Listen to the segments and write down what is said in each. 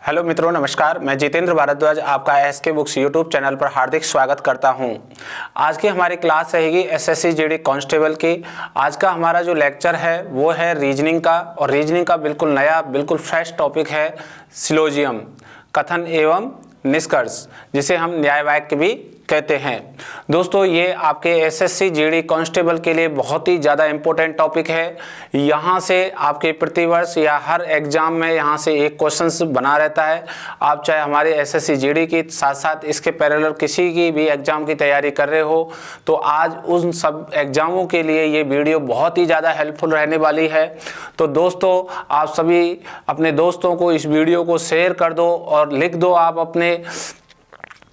Hello मित्रों, नमस्कार। मैं जितेंद्र भारद्वाज आपका एसके बुक्स यूट्यूब चैनल पर हार्दिक स्वागत करता हूं। आज की हमारी क्लास रहेगी एसएससी जीडी कांस्टेबल की। आज का हमारा जो लेक्चर है वो है रीजनिंग का, और रीजनिंग का बिल्कुल नया बिल्कुल फ्रेश टॉपिक है सिलोजियम, कथन एवं निष्कर्ष, जिसे हम न्याय वाक्य भी कहते हैं। दोस्तों, ये आपके एसएससी जीडी कांस्टेबल के लिए बहुत ही ज़्यादा इम्पोर्टेंट टॉपिक है। यहाँ से आपके प्रतिवर्ष या हर एग्जाम में यहाँ से एक क्वेश्चन बना रहता है। आप चाहे हमारे एसएससी जीडी के साथ साथ इसके पैरेलल किसी की भी एग्जाम की तैयारी कर रहे हो, तो आज उन सब एग्जामों के लिए ये वीडियो बहुत ही ज़्यादा हेल्पफुल रहने वाली है। तो दोस्तों, आप सभी अपने दोस्तों को इस वीडियो को शेयर कर दो और लिख दो आप अपने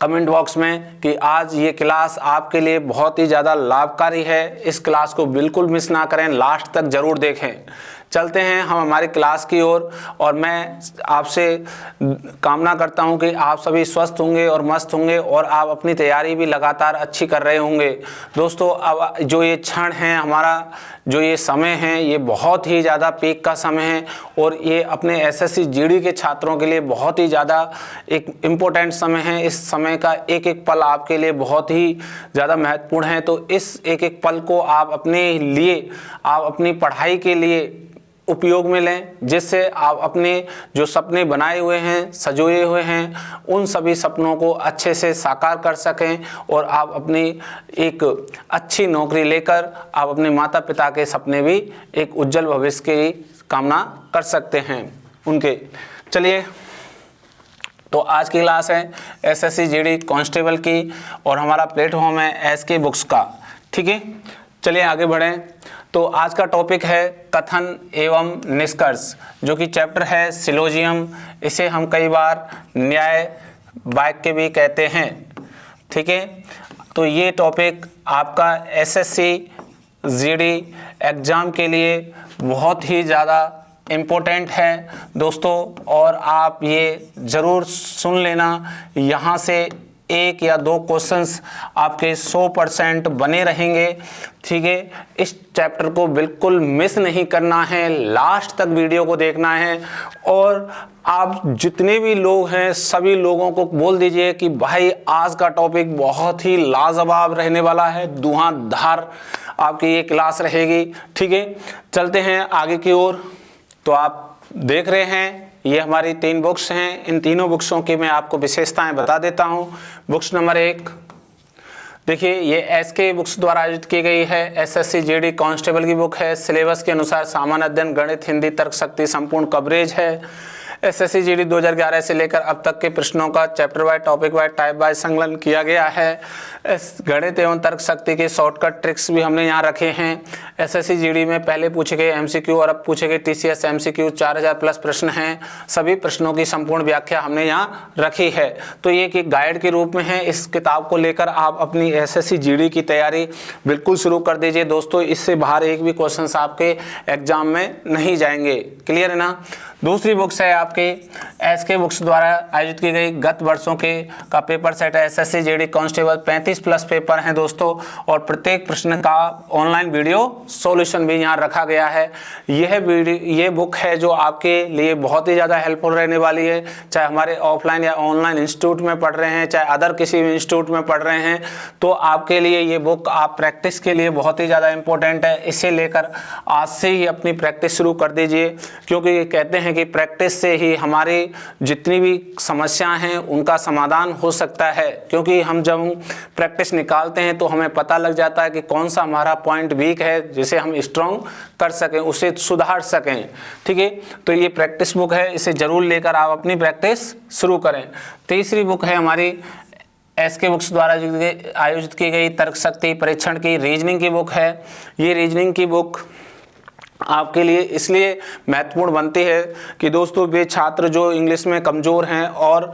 कमेंट बॉक्स में कि आज ये क्लास आपके लिए बहुत ही ज़्यादा लाभकारी है। इस क्लास को बिल्कुल मिस ना करें, लास्ट तक ज़रूर देखें। चलते हैं हम हमारी क्लास की ओर, और मैं आपसे कामना करता हूं कि आप सभी स्वस्थ होंगे और मस्त होंगे और आप अपनी तैयारी भी लगातार अच्छी कर रहे होंगे। दोस्तों, अब जो ये क्षण है, हमारा जो ये समय है, ये बहुत ही ज़्यादा पीक का समय है और ये अपने एसएससी जीडी के छात्रों के लिए बहुत ही ज़्यादा एक इम्पोर्टेंट समय है। इस समय का एक एक पल आपके लिए बहुत ही ज़्यादा महत्वपूर्ण है। तो इस एक एक पल को आप अपने लिए, आप अपनी पढ़ाई के लिए उपयोग में लें, जिससे आप अपने जो सपने बनाए हुए हैं, सजोए हुए हैं, उन सभी सपनों को अच्छे से साकार कर सकें और आप अपनी एक अच्छी नौकरी लेकर आप अपने माता पिता के सपने भी एक उज्जवल भविष्य की कामना कर सकते हैं उनके। चलिए, तो आज की क्लास है एसएससी जीडी कांस्टेबल की और हमारा प्लेटफॉर्म है एसके बुक्स का। ठीक है, चलिए आगे बढ़ें। तो आज का टॉपिक है कथन एवं निष्कर्ष, जो कि चैप्टर है सिलोजियम। इसे हम कई बार न्याय वाक्य भी कहते हैं। ठीक है, तो ये टॉपिक आपका एसएससी जीडी एग्ज़ाम के लिए बहुत ही ज़्यादा इम्पोर्टेंट है दोस्तों, और आप ये ज़रूर सुन लेना। यहाँ से एक या दो क्वेश्चंस आपके 100% बने रहेंगे। ठीक है, इस चैप्टर को बिल्कुल मिस नहीं करना है, लास्ट तक वीडियो को देखना है। और आप जितने भी लोग हैं सभी लोगों को बोल दीजिए कि भाई आज का टॉपिक बहुत ही लाजवाब रहने वाला है, धुआंधार आपकी ये क्लास रहेगी। ठीक है, चलते हैं आगे की ओर। तो आप देख रहे हैं ये हमारी 3 बुक्स हैं। इन तीनों बुक्सों की मैं आपको विशेषताएं बता देता हूं। बुक्स नंबर 1 देखिए, ये एसके बुक्स द्वारा आयोजित की गई है। एसएससी जीडी कांस्टेबल की बुक है। सिलेबस के अनुसार सामान्य अध्ययन, गणित, हिंदी, तर्क शक्ति संपूर्ण कवरेज है। एसएससी जीडी 2011 से लेकर अब तक के प्रश्नों का chapter wise, topic wise, type wise संकलन किया गया है। गणित एवं तर्क शक्ति के शॉर्टकट ट्रिक्स भी हमने यहाँ रखे हैं। एसएससी जीडी में पहले पूछे गए एमसीक्यू और अब पूछे गए टीसीएस एमसीक्यू 4000 प्लस प्रश्न हैं। सभी प्रश्नों की संपूर्ण व्याख्या हमने यहाँ रखी है। तो ये एक गाइड के रूप में है। इस किताब को लेकर आप अपनी एसएससी जीडी की तैयारी बिल्कुल शुरू कर दीजिए दोस्तों। इससे बाहर एक भी क्वेश्चन आपके एग्जाम में नहीं जाएंगे। क्लियर है ना। दूसरी बुक्स है आपके एसके बुक्स द्वारा आयोजित की गई गत वर्षों के का पेपर सेट है SSC GD constable. 35 plus paper हैं दोस्तों, और प्रत्येक प्रश्न का ऑनलाइन वीडियो सॉल्यूशन भी यहाँ रखा गया है। ये बुक है जो आपके लिए बहुत ही ज़्यादा हेल्पफुल रहने वाली है। चाहे हमारे ऑफलाइन या ऑनलाइन इंस्टीट्यूट में पढ़ रहे हैं, चाहे अदर किसी भी इंस्टीट्यूट में पढ़ रहे हैं, तो आपके लिए ये बुक आप प्रैक्टिस के लिए बहुत ही ज़्यादा इंपॉर्टेंट है। इसे लेकर आज से ही अपनी प्रैक्टिस शुरू कर दीजिए, क्योंकि ये कहते हैं कि प्रैक्टिस से ही हमारी जितनी भी समस्याएं हैं उनका समाधान हो सकता है। क्योंकि हम जब प्रैक्टिस निकालते हैं तो हमें पता लग जाता है कि कौन सा हमारा पॉइंट वीक है, जिसे हम स्ट्रॉन्ग कर सकें, उसे सुधार सकें। ठीक है, तो ये प्रैक्टिस बुक है, इसे जरूर लेकर आप अपनी प्रैक्टिस शुरू करें। तीसरी बुक है हमारी एसके बुक्स द्वारा आयोजित की गई तर्क शक्ति परीक्षण की रीजनिंग की बुक है। ये रीजनिंग की बुक आपके लिए इसलिए महत्वपूर्ण बनती है कि दोस्तों, वे छात्र जो इंग्लिश में कमज़ोर हैं और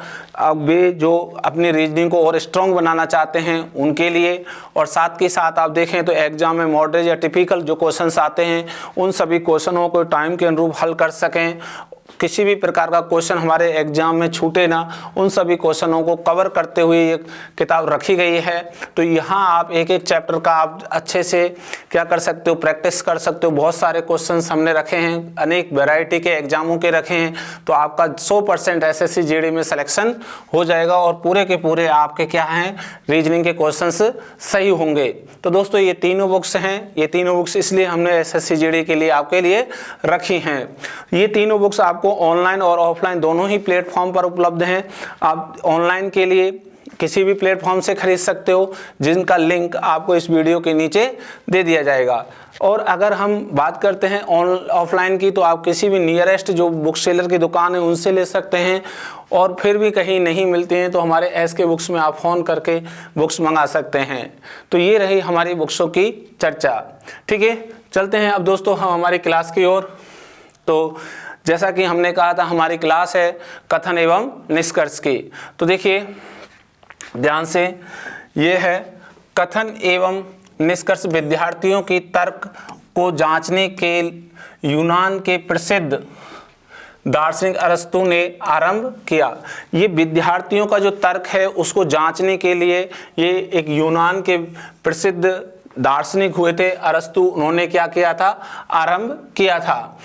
वे जो अपनी रीजनिंग को और स्ट्रॉन्ग बनाना चाहते हैं उनके लिए, और साथ के साथ आप देखें तो एग्जाम में मॉडरेट या टिपिकल जो क्वेश्चंस आते हैं उन सभी क्वेश्चनों को टाइम के अनुरूप हल कर सकें, किसी भी प्रकार का क्वेश्चन हमारे एग्जाम में छूटे ना, उन सभी क्वेश्चनों को कवर करते हुए ये किताब रखी गई है। तो यहाँ आप एक एक चैप्टर का आप अच्छे से क्या कर सकते हो, प्रैक्टिस कर सकते हो। बहुत सारे क्वेश्चंस हमने रखे हैं, अनेक वैरायटी के एग्जामों के रखे हैं, तो आपका 100% एसएससी जीडी में सिलेक्शन हो जाएगा और पूरे के पूरे आपके क्या हैं, रीजनिंग के क्वेश्चंस सही होंगे। तो दोस्तों ये तीनों बुक्स हैं, ये तीनों बुक्स इसलिए हमने एसएससी जीडी के लिए आपके लिए रखी हैं। ये तीनों बुक्स आपको ऑनलाइन और ऑफलाइन दोनों ही प्लेटफॉर्म पर उपलब्ध हैं। आप ऑनलाइन के लिए किसी भी प्लेटफॉर्म से खरीद सकते हो, जिनका लिंक आपको इस वीडियो के नीचे दे दिया जाएगा। और अगर हम बात करते हैं ऑफलाइन की, तो आप किसी भी नियरेस्ट जो बुक सेलर की दुकान है उनसे ले सकते हैं, और फिर भी कहीं नहीं मिलती हैं तो हमारे एसके बुक्स में आप फ़ोन करके बुक्स मंगा सकते हैं। तो ये रही हमारी बुक्सों की चर्चा। ठीक है, चलते हैं अब दोस्तों हम हमारी क्लास की ओर। तो जैसा कि हमने कहा था, हमारी क्लास है कथन एवं निष्कर्ष की। तो देखिए ध्यान से, ये है कथन एवं निष्कर्ष विद्यार्थियों की तर्क को जांचने के यूनान के प्रसिद्ध दार्शनिक अरस्तु ने आरंभ किया। ये विद्यार्थियों का जो तर्क है उसको जांचने के लिए ये एक यूनान के प्रसिद्ध दार्शनिक हुए थे अरस्तु, उन्होंने क्या किया था, आरंभ किया था।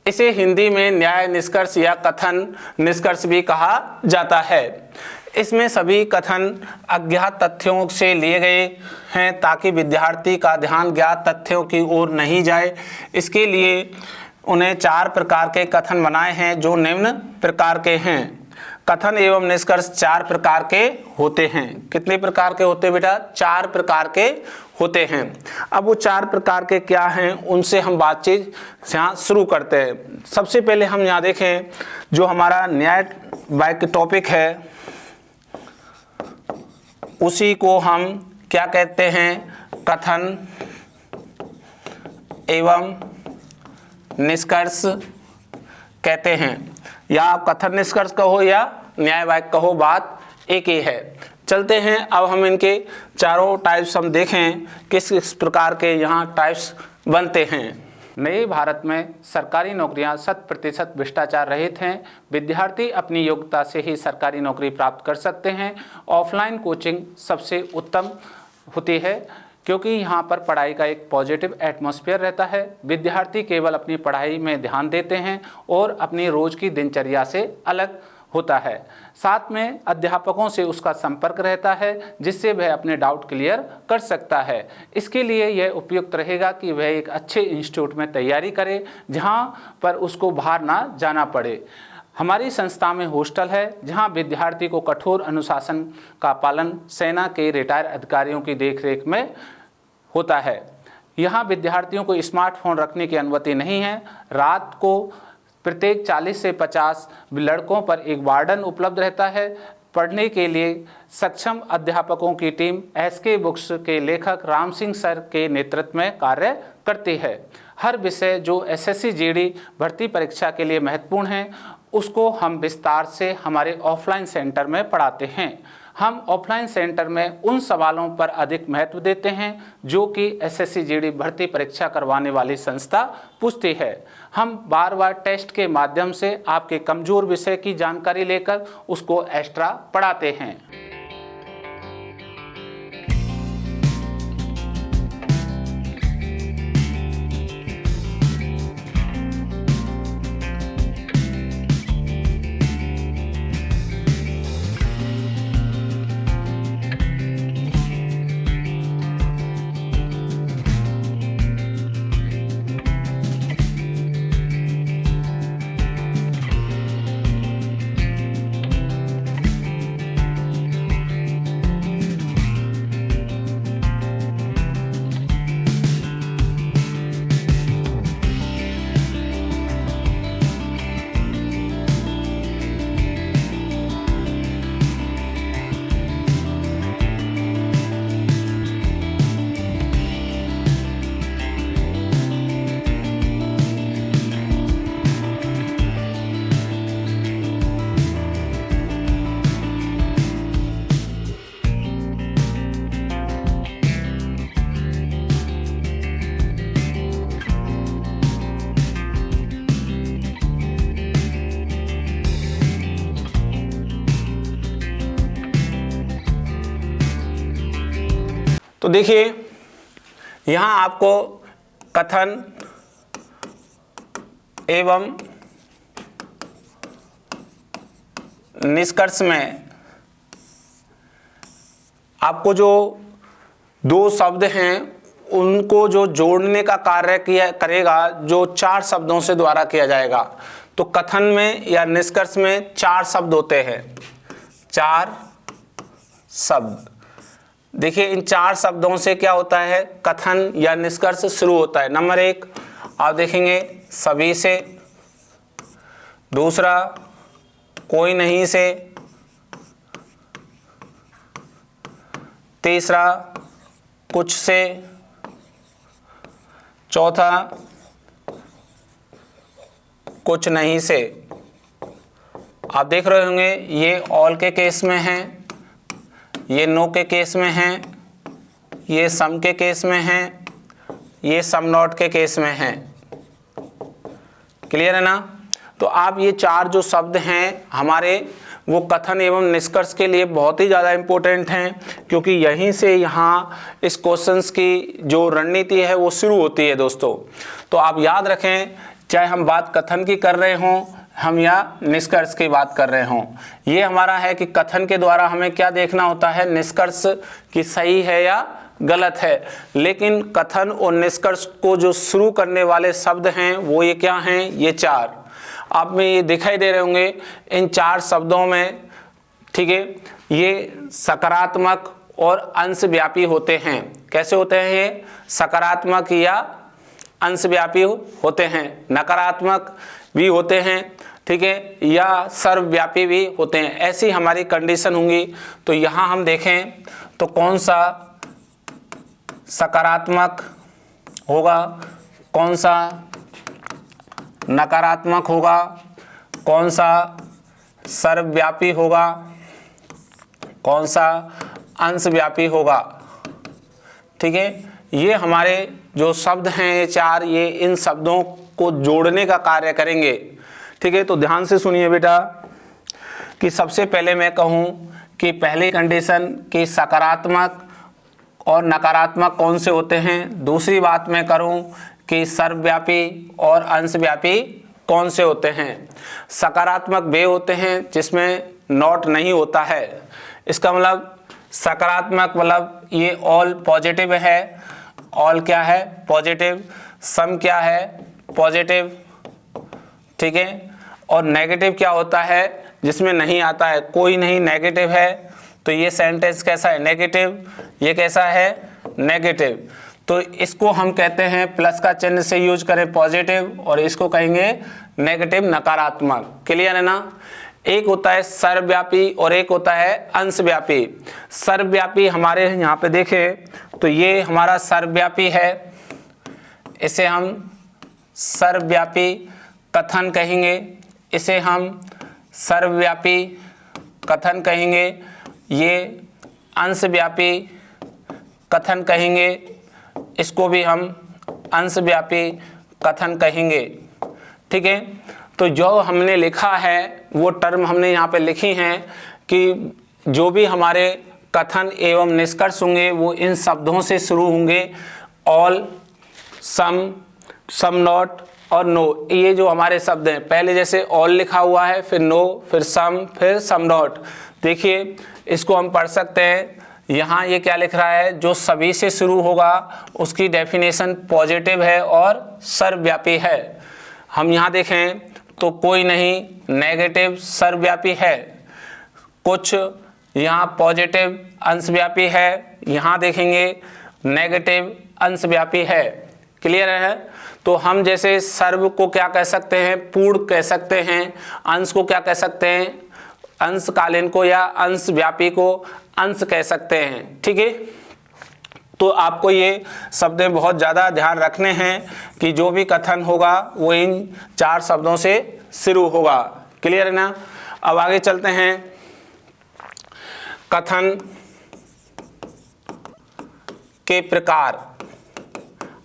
इसे हिंदी में न्याय निष्कर्ष या कथन निष्कर्ष भी कहा जाता है। इसमें सभी कथन अज्ञात तथ्यों से लिए गए हैं ताकि विद्यार्थी का ध्यान ज्ञात तथ्यों की ओर नहीं जाए। इसके लिए उन्हें 4 प्रकार के कथन बनाए हैं जो निम्न प्रकार के हैं। कथन एवं निष्कर्ष 4 प्रकार के होते हैं। कितने प्रकार के होते हैं बेटा? 4 प्रकार के होते हैं। अब वो 4 प्रकार के क्या हैं उनसे हम बातचीत यहाँ शुरू करते हैं। सबसे पहले हम यहाँ देखें, जो हमारा न्याय वाक्य टॉपिक है उसी को हम क्या कहते हैं, कथन एवं निष्कर्ष कहते हैं। या आप कथन निष्कर्ष कहो या न्याय वाक्य कहो, बात एक ही है। चलते हैं अब हम इनके चारों टाइप्स हम देखें किस किस प्रकार के यहाँ टाइप्स बनते हैं। नए भारत में सरकारी नौकरियां 100% भ्रष्टाचार रहित हैं। विद्यार्थी अपनी योग्यता से ही सरकारी नौकरी प्राप्त कर सकते हैं। ऑफलाइन कोचिंग सबसे उत्तम होती है क्योंकि यहाँ पर पढ़ाई का एक पॉजिटिव एटमॉस्फेयर रहता है। विद्यार्थी केवल अपनी पढ़ाई में ध्यान देते हैं और अपनी रोज की दिनचर्या से अलग होता है। साथ में अध्यापकों से उसका संपर्क रहता है जिससे वह अपने डाउट क्लियर कर सकता है। इसके लिए यह उपयुक्त रहेगा कि वह एक अच्छे इंस्टीट्यूट में तैयारी करे जहां पर उसको बाहर ना जाना पड़े। हमारी संस्था में हॉस्टल है जहां विद्यार्थी को कठोर अनुशासन का पालन सेना के रिटायर अधिकारियों की देखरेख में होता है। यहाँ विद्यार्थियों को स्मार्टफोन रखने की अनुमति नहीं है। रात को प्रत्येक 40 से 50 लड़कों पर एक वार्डन उपलब्ध रहता है। पढ़ने के लिए सक्षम अध्यापकों की टीम एसके बुक्स के लेखक राम सिंह सर के नेतृत्व में कार्य करती है। हर विषय जो एसएससी जीडी भर्ती परीक्षा के लिए महत्वपूर्ण है उसको हम विस्तार से हमारे ऑफलाइन सेंटर में पढ़ाते हैं। हम ऑफलाइन सेंटर में उन सवालों पर अधिक महत्व देते हैं जो कि एसएससी जीडी भर्ती परीक्षा करवाने वाली संस्था पूछती है। हम बार बार टेस्ट के माध्यम से आपके कमजोर विषय की जानकारी लेकर उसको एक्स्ट्रा पढ़ाते हैं। तो देखिए यहां आपको कथन एवं निष्कर्ष में आपको जो दो शब्द हैं उनको जो जोड़ने का कार्य किया करेगा, जो 4 शब्दों से द्वारा किया जाएगा। तो कथन में या निष्कर्ष में 4 शब्द होते हैं, 4 शब्द। देखिए इन 4 शब्दों से क्या होता है, कथन या निष्कर्ष शुरू होता है। नंबर 1 आप देखेंगे सभी से, दूसरा कोई नहीं से, तीसरा कुछ से, चौथा कुछ नहीं से। आप देख रहे होंगे ये ऑल के केस में है, ये नो के केस में है, ये सम के केस में है, ये सम नॉट के केस में है। क्लियर है ना। तो आप ये 4 जो शब्द हैं हमारे वो कथन एवं निष्कर्ष के लिए बहुत ही ज़्यादा इम्पोर्टेंट हैं, क्योंकि यहीं से यहाँ इस क्वेश्चंस की जो रणनीति है वो शुरू होती है दोस्तों। तो आप याद रखें, चाहे हम बात कथन की कर रहे हों हम या निष्कर्ष की बात कर रहे हों, ये हमारा है कि कथन के द्वारा हमें क्या देखना होता है, निष्कर्ष कि सही है या गलत है। लेकिन कथन और निष्कर्ष को जो शुरू करने वाले शब्द हैं वो ये क्या हैं, ये 4 आप में ये दिखाई दे रहे होंगे। इन 4 शब्दों में, ठीक है, ये सकारात्मक और अंशव्यापी होते हैं। कैसे होते हैं ये, सकारात्मक या अंशव्यापी होते हैं, नकारात्मक भी होते हैं, ठीक है, या सर्वव्यापी भी होते हैं। ऐसी हमारी कंडीशन होंगी। तो यहाँ हम देखें तो कौन सा सकारात्मक होगा, कौन सा नकारात्मक होगा, कौन सा सर्वव्यापी होगा, कौन सा अंशव्यापी होगा। ठीक है, ये हमारे जो शब्द हैं ये 4, ये इन शब्दों को जोड़ने का कार्य करेंगे। ठीक है, तो ध्यान से सुनिए बेटा कि सबसे पहले मैं कहूँ कि पहली कंडीशन कि सकारात्मक और नकारात्मक कौन से होते हैं। दूसरी बात मैं करूँ कि सर्वव्यापी और अंशव्यापी कौन से होते हैं। सकारात्मक वे होते हैं जिसमें नॉट नहीं होता है। इसका मतलब सकारात्मक मतलब ये ऑल पॉजिटिव है, ऑल क्या है, पॉजिटिव। सम क्या है, पॉजिटिव। ठीक है, और नेगेटिव क्या होता है, जिसमें नहीं आता है, कोई नहीं, नेगेटिव है। तो ये सेंटेंस कैसा है, नेगेटिव। ये कैसा है, नेगेटिव। तो इसको हम कहते हैं प्लस का चिन्ह से यूज करें पॉजिटिव, और इसको कहेंगे नेगेटिव, नकारात्मक। क्लियर है ना। एक होता है सर्वव्यापी और एक होता है अंशव्यापी। सर्वव्यापी हमारे यहाँ पे देखें तो ये हमारा सर्वव्यापी है, इसे हम सर्वव्यापी कथन कहेंगे, इसे हम सर्वव्यापी कथन कहेंगे। ये अंशव्यापी कथन कहेंगे, इसको भी हम अंशव्यापी कथन कहेंगे। ठीक है, तो जो हमने लिखा है वो टर्म हमने यहाँ पे लिखी हैं कि जो भी हमारे कथन एवं निष्कर्ष होंगे वो इन शब्दों से शुरू होंगे, ऑल, सम, सम नॉट और नो। ये जो हमारे शब्द हैं, पहले जैसे ऑल लिखा हुआ है, फिर नो, फिर सम, फिर सम नॉट। देखिए इसको हम पढ़ सकते हैं। यहाँ ये क्या लिख रहा है, जो सभी से शुरू होगा उसकी डेफिनेशन पॉजिटिव है और सर्वव्यापी है। हम यहाँ देखें तो कोई नहीं, नेगेटिव, सर्वव्यापी है। कुछ यहाँ पॉजिटिव, अंशव्यापी है। यहाँ देखेंगे नेगेटिव, अंशव्यापी है। क्लियर है। तो हम जैसे सर्व को क्या कह सकते हैं, पूर्ण कह सकते हैं। अंश को क्या कह सकते हैं, अंशकालीन को या अंशव्यापी को अंश कह सकते हैं। ठीक है, तो आपको ये शब्द बहुत ज़्यादा ध्यान रखने हैं कि जो भी कथन होगा वो इन 4 शब्दों से शुरू होगा। क्लियर है ना। अब आगे चलते हैं। कथन के प्रकार।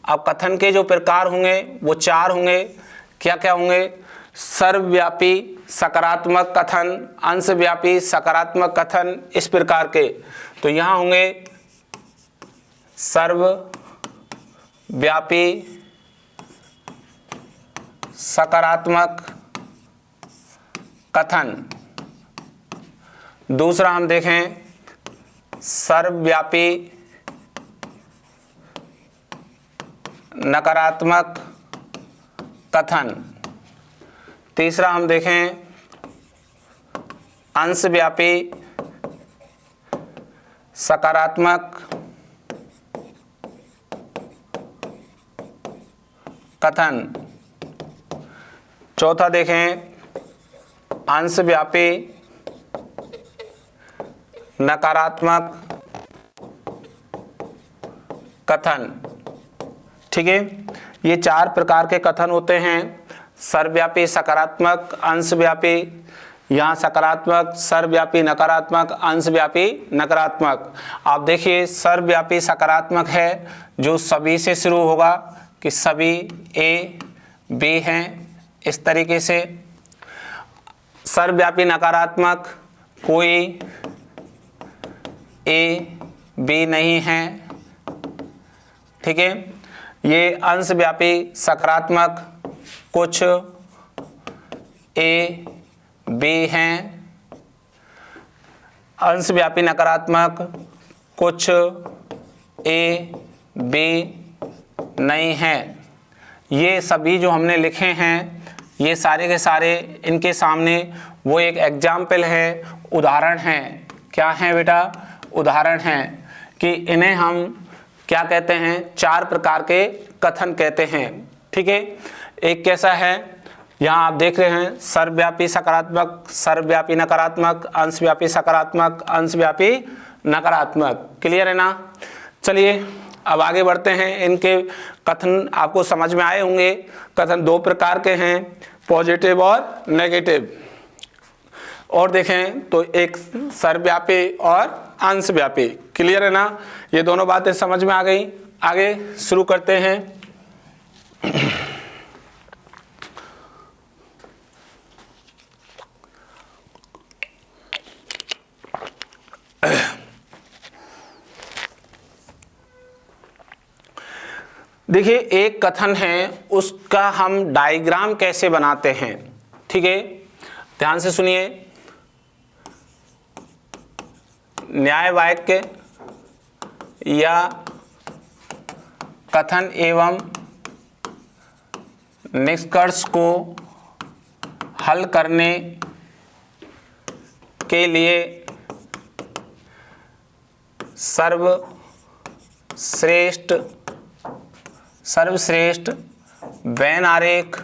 अब कथन के जो प्रकार होंगे वो 4 होंगे। क्या क्या होंगे, सर्वव्यापी सकारात्मक कथन, अंशव्यापी सकारात्मक कथन, इस प्रकार के। तो यहाँ होंगे सर्वव्यापी सकारात्मक कथन। दूसरा हम देखें सर्वव्यापी नकारात्मक कथन। तीसरा हम देखें अंशव्यापी सकारात्मक कथन। चौथा देखें अंशव्यापी नकारात्मक कथन। ठीक है, ये 4 प्रकार के कथन होते हैं। सर्वव्यापी सकारात्मक, अंशव्यापी, यहाँ सकारात्मक, सर्वव्यापी नकारात्मक, अंशव्यापी नकारात्मक। आप देखिए सर्वव्यापी सकारात्मक है जो सभी से शुरू होगा कि सभी ए बी हैं, इस तरीके से। सर्वव्यापी नकारात्मक कोई ए बी नहीं है। ठीक है, ये अंशव्यापी सकारात्मक कुछ ए बी हैं, अंशव्यापी नकारात्मक कुछ ए बी नहीं हैं। ये सभी जो हमने लिखे हैं ये सारे के सारे इनके सामने वो एक एग्जाम्पल है, उदाहरण हैं। क्या हैं बेटा? उदाहरण हैं कि इन्हें हम क्या कहते हैं? 4 प्रकार के कथन कहते हैं। ठीक है, एक कैसा है, यहाँ आप देख रहे हैं सर्वव्यापी सकारात्मक, सर्वव्यापी नकारात्मक, अंशव्यापी सकारात्मक, अंशव्यापी नकारात्मक। क्लियर है ना? चलिए अब आगे बढ़ते हैं। इनके कथन आपको समझ में आए होंगे। कथन 2 प्रकार के हैं, पॉजिटिव और नेगेटिव। और देखें तो एक सर्वव्यापी और अंशव्यापी। क्लियर है ना? ये दोनों बातें समझ में आ गई। आगे शुरू करते हैं। देखिए एक कथन है, उसका हम डायग्राम कैसे बनाते हैं। ठीक है, ध्यान से सुनिए। न्याय वाक्य या कथन एवं निष्कर्ष को हल करने के लिए सर्वश्रेष्ठ वेन आरेख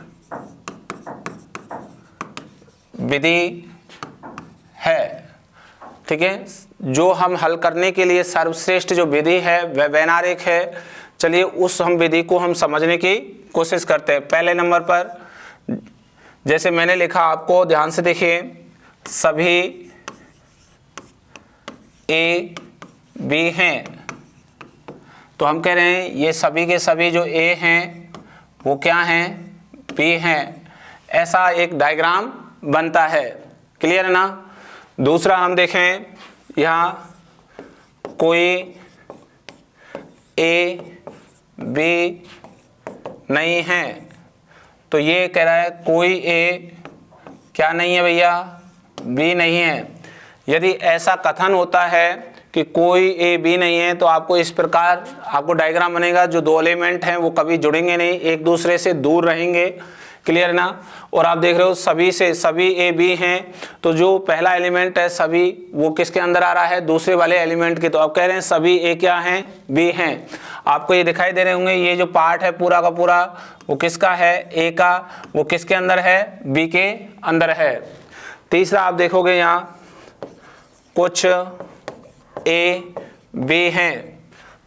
विधि है। ठीक है, जो हम हल करने के लिए सर्वश्रेष्ठ जो विधि है वह वेन आरेख है। चलिए उस हम विधि को हम समझने की कोशिश करते हैं। पहले नंबर पर जैसे मैंने लिखा, आपको ध्यान से देखिए, सभी ए बी हैं। तो हम कह रहे हैं ये सभी के सभी जो ए हैं वो क्या हैं? बी हैं। ऐसा एक डायग्राम बनता है। क्लियर है ना? दूसरा हम देखें, यहाँ कोई ए बी नहीं है। तो ये कह रहा है कोई ए क्या नहीं है भैया? बी नहीं है। यदि ऐसा कथन होता है कि कोई ए बी नहीं है तो आपको इस प्रकार आपको डायग्राम बनेगा। जो 2 एलिमेंट हैं वो कभी जुड़ेंगे नहीं, एक दूसरे से दूर रहेंगे। क्लियर ना? और आप देख रहे हो सभी से सभी ए बी हैं, तो जो पहला एलिमेंट है सभी वो किसके अंदर आ रहा है? दूसरे वाले एलिमेंट के। तो आप कह रहे हैं सभी ए क्या हैं? बी हैं। आपको ये दिखाई दे रहे होंगे, ये जो पार्ट है पूरा का पूरा वो किसका है? ए का। वो किसके अंदर है? बी के अंदर है। तीसरा आप देखोगे यहाँ कुछ ए बी हैं,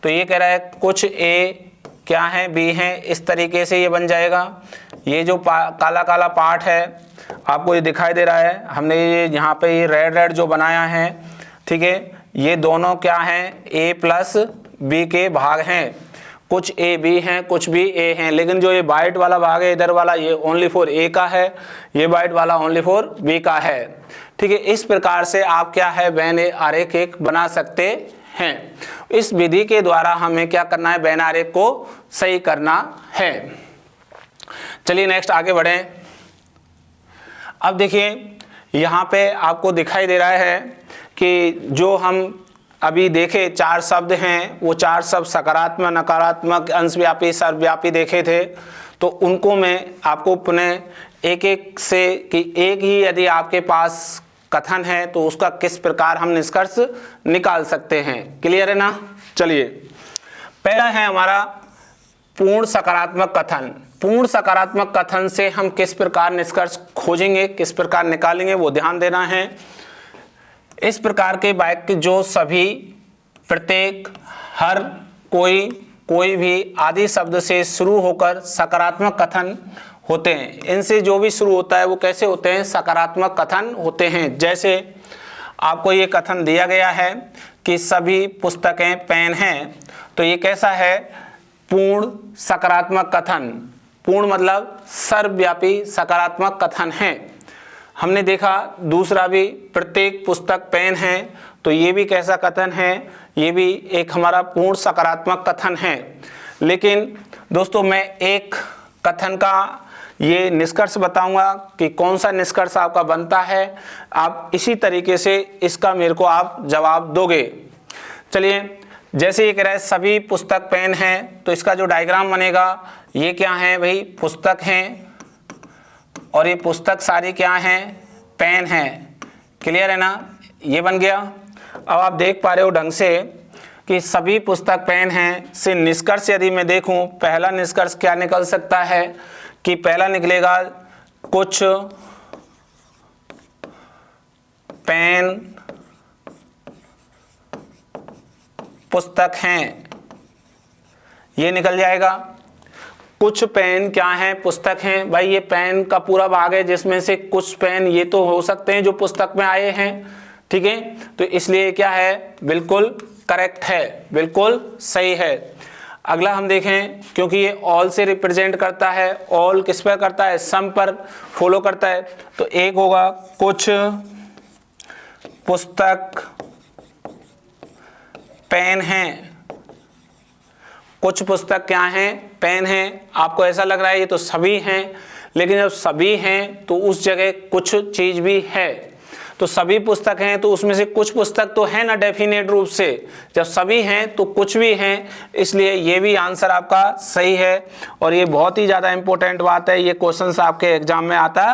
तो ये कह रहा है कुछ ए क्या है? बी हैं। इस तरीके से ये बन जाएगा। ये जो काला काला पार्ट है आपको ये दिखाई दे रहा है, हमने ये यहाँ पे ये रेड जो बनाया है। ठीक है, ये दोनों क्या हैं? ए प्लस बी के भाग हैं। कुछ ए बी हैं, कुछ भी ए हैं, लेकिन जो ये वाइट वाला भाग है इधर वाला, ये ओनली फॉर ए का है, ये वाइट वाला ओनली फॉर बी का है। ठीक है, इस प्रकार से आप क्या है? वेन आरेख एक बना सकते हैं। इस विधि के द्वारा हमें क्या करना है, बैन आरेख को सही करना है। चलिए नेक्स्ट आगे बढ़ें। अब देखिए यहाँ पे आपको दिखाई दे रहा है कि जो हम अभी देखे 4 शब्द हैं, वो 4 शब्द सकारात्मक, नकारात्मक, अंशव्यापी, सर्वव्यापी देखे थे। तो उनको मैं आपको पुनः एक एक से कि एक ही यदि आपके पास कथन है तो उसका किस प्रकार हम निष्कर्ष निकाल सकते हैं। क्लियर है ना। चलिए पहला है हमारा पूर्ण सकारात्मक कथन। पूर्ण सकारात्मक कथन से हम किस प्रकार निष्कर्ष खोजेंगे, किस प्रकार निकालेंगे, वो ध्यान देना है। इस प्रकार के वाक्य जो सभी, प्रत्येक, हर, कोई, कोई भी आदि शब्द से शुरू होकर सकारात्मक कथन होते हैं। इनसे जो भी शुरू होता है वो कैसे होते हैं, सकारात्मक कथन होते हैं। जैसे आपको ये कथन दिया गया है कि सभी पुस्तकें पेन हैं, तो ये कैसा है, पूर्ण सकारात्मक कथन। पूर्ण मतलब सर्वव्यापी सकारात्मक कथन है। हमने देखा दूसरा भी, प्रत्येक पुस्तक पेन है, तो ये भी कैसा कथन है, ये भी एक हमारा पूर्ण सकारात्मक कथन है। लेकिन दोस्तों मैं एक कथन का ये निष्कर्ष बताऊंगा कि कौन सा निष्कर्ष आपका बनता है। आप इसी तरीके से इसका मेरे को आप जवाब दोगे। चलिए जैसे ये कह रहा है सभी पुस्तक पेन हैं, तो इसका जो डायग्राम बनेगा, ये क्या है भाई, पुस्तक हैं, और ये पुस्तक सारी क्या हैं, पेन हैं। क्लियर है ना, ये बन गया। अब आप देख पा रहे हो ढंग से कि सभी पुस्तक पेन हैं से निष्कर्ष यदि मैं देखूं, पहला निष्कर्ष क्या निकल सकता है कि पहला निकलेगा कुछ पेन पुस्तक हैं, ये निकल जाएगा। कुछ पेन क्या हैं, पुस्तक हैं। भाई ये पेन का पूरा भाग है जिसमें से कुछ पेन ये तो हो सकते हैं जो पुस्तक में आए हैं, ठीक है। तो इसलिए क्या है, बिल्कुल करेक्ट है, बिल्कुल सही है। अगला हम देखें, क्योंकि ये ऑल से रिप्रेजेंट करता है, ऑल किस पर करता है, सम पर फॉलो करता है, तो एक होगा कुछ पुस्तक पेन हैं। कुछ पुस्तक क्या हैं, पेन हैं। आपको ऐसा लग रहा है ये तो सभी हैं, लेकिन जब सभी हैं तो उस जगह कुछ चीज भी है। तो सभी पुस्तक हैं तो उसमें से कुछ पुस्तक तो है ना डेफिनेट रूप से। जब सभी हैं तो कुछ भी हैं, इसलिए ये भी आंसर आपका सही है। और ये बहुत ही ज़्यादा इंपॉर्टेंट बात है, ये क्वेश्चन आपके एग्जाम में आता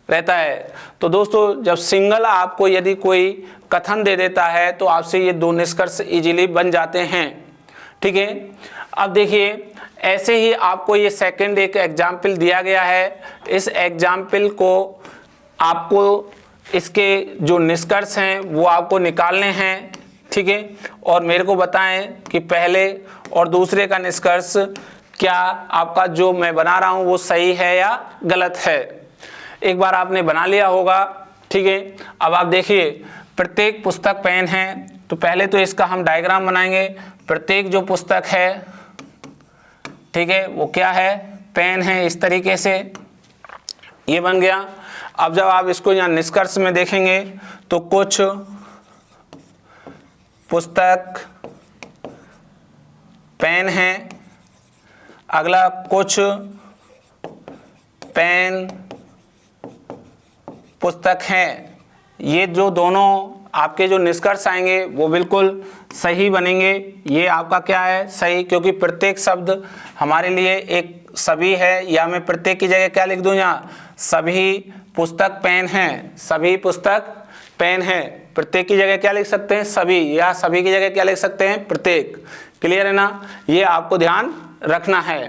रहता है। तो दोस्तों जब सिंगल आपको यदि कोई कथन दे देता है तो आपसे ये 2 निष्कर्ष इजीली बन जाते हैं, ठीक है। अब देखिए ऐसे ही आपको ये सेकंड एक एग्जाम्पल दिया गया है। इस एग्जाम्पल को आपको इसके जो निष्कर्ष हैं वो आपको निकालने हैं, ठीक है। और मेरे को बताएं कि पहले और दूसरे का निष्कर्ष क्या आपका जो मैं बना रहा हूँ वो सही है या गलत है। एक बार आपने बना लिया होगा, ठीक है। अब आप देखिए प्रत्येक पुस्तक पेन है, तो पहले तो इसका हम डायग्राम बनाएंगे। प्रत्येक जो पुस्तक है, ठीक है, वो क्या है, पेन है, इस तरीके से ये बन गया। अब जब आप इसको यहाँ निष्कर्ष में देखेंगे तो कुछ पुस्तक पेन हैं, अगला कुछ पेन पुस्तक हैं। ये जो दोनों आपके जो निष्कर्ष आएंगे वो बिल्कुल सही बनेंगे। ये आपका क्या है, सही, क्योंकि प्रत्येक शब्द हमारे लिए एक सभी है। या मैं प्रत्येक की जगह क्या लिख दूं, यहाँ सभी पुस्तक पेन हैं, सभी पुस्तक पेन हैं। प्रत्येक की जगह क्या लिख सकते हैं, सभी, या सभी की जगह क्या लिख सकते हैं, प्रत्येक। क्लियर है ना, ये आपको ध्यान रखना है।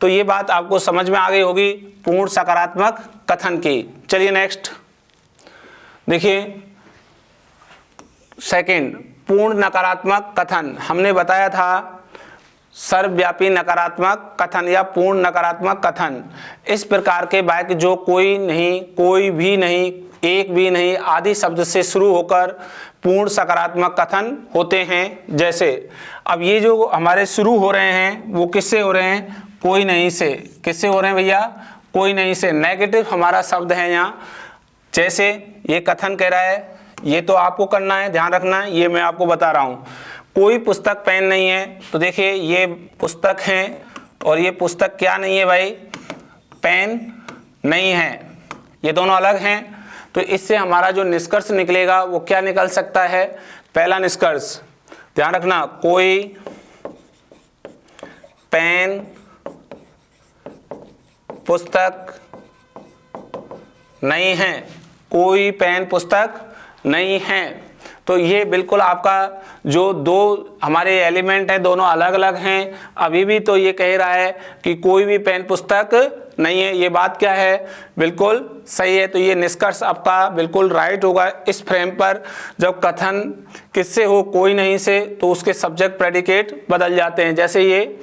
तो ये बात आपको समझ में आ गई होगी पूर्ण सकारात्मक कथन की। चलिए नेक्स्ट देखिए सेकंड, पूर्ण नकारात्मक कथन। हमने बताया था सर्वव्यापी नकारात्मक कथन या पूर्ण नकारात्मक कथन। इस प्रकार के वाक्य जो कोई नहीं, कोई भी नहीं, एक भी नहीं आदि शब्द से शुरू होकर पूर्ण सकारात्मक कथन होते हैं। जैसे अब ये जो हमारे शुरू हो रहे हैं वो किससे हो रहे हैं, कोई नहीं से। किससे हो रहे हैं भैया, कोई नहीं से। नेगेटिव हमारा शब्द है यहाँ। जैसे ये कथन कह रहा है, ये तो आपको करना है, ध्यान रखना है, ये मैं आपको बता रहा हूँ। कोई पुस्तक पेन नहीं है, तो देखिए ये पुस्तक है और ये पुस्तक क्या नहीं है भाई, पेन नहीं है, ये दोनों अलग हैं। तो इससे हमारा जो निष्कर्ष निकलेगा वो क्या निकल सकता है, पहला निष्कर्ष ध्यान रखना, कोई पेन पुस्तक नहीं है, कोई पेन पुस्तक नहीं है। तो ये बिल्कुल आपका जो दो हमारे एलिमेंट हैं दोनों अलग अलग हैं। अभी भी तो ये कह रहा है कि कोई भी पेन पुस्तक नहीं है, ये बात क्या है, बिल्कुल सही है। तो ये निष्कर्ष आपका बिल्कुल राइट होगा। इस फ्रेम पर जब कथन किससे हो, कोई नहीं से, तो उसके सब्जेक्ट प्रेडिकेट बदल जाते हैं। जैसे ये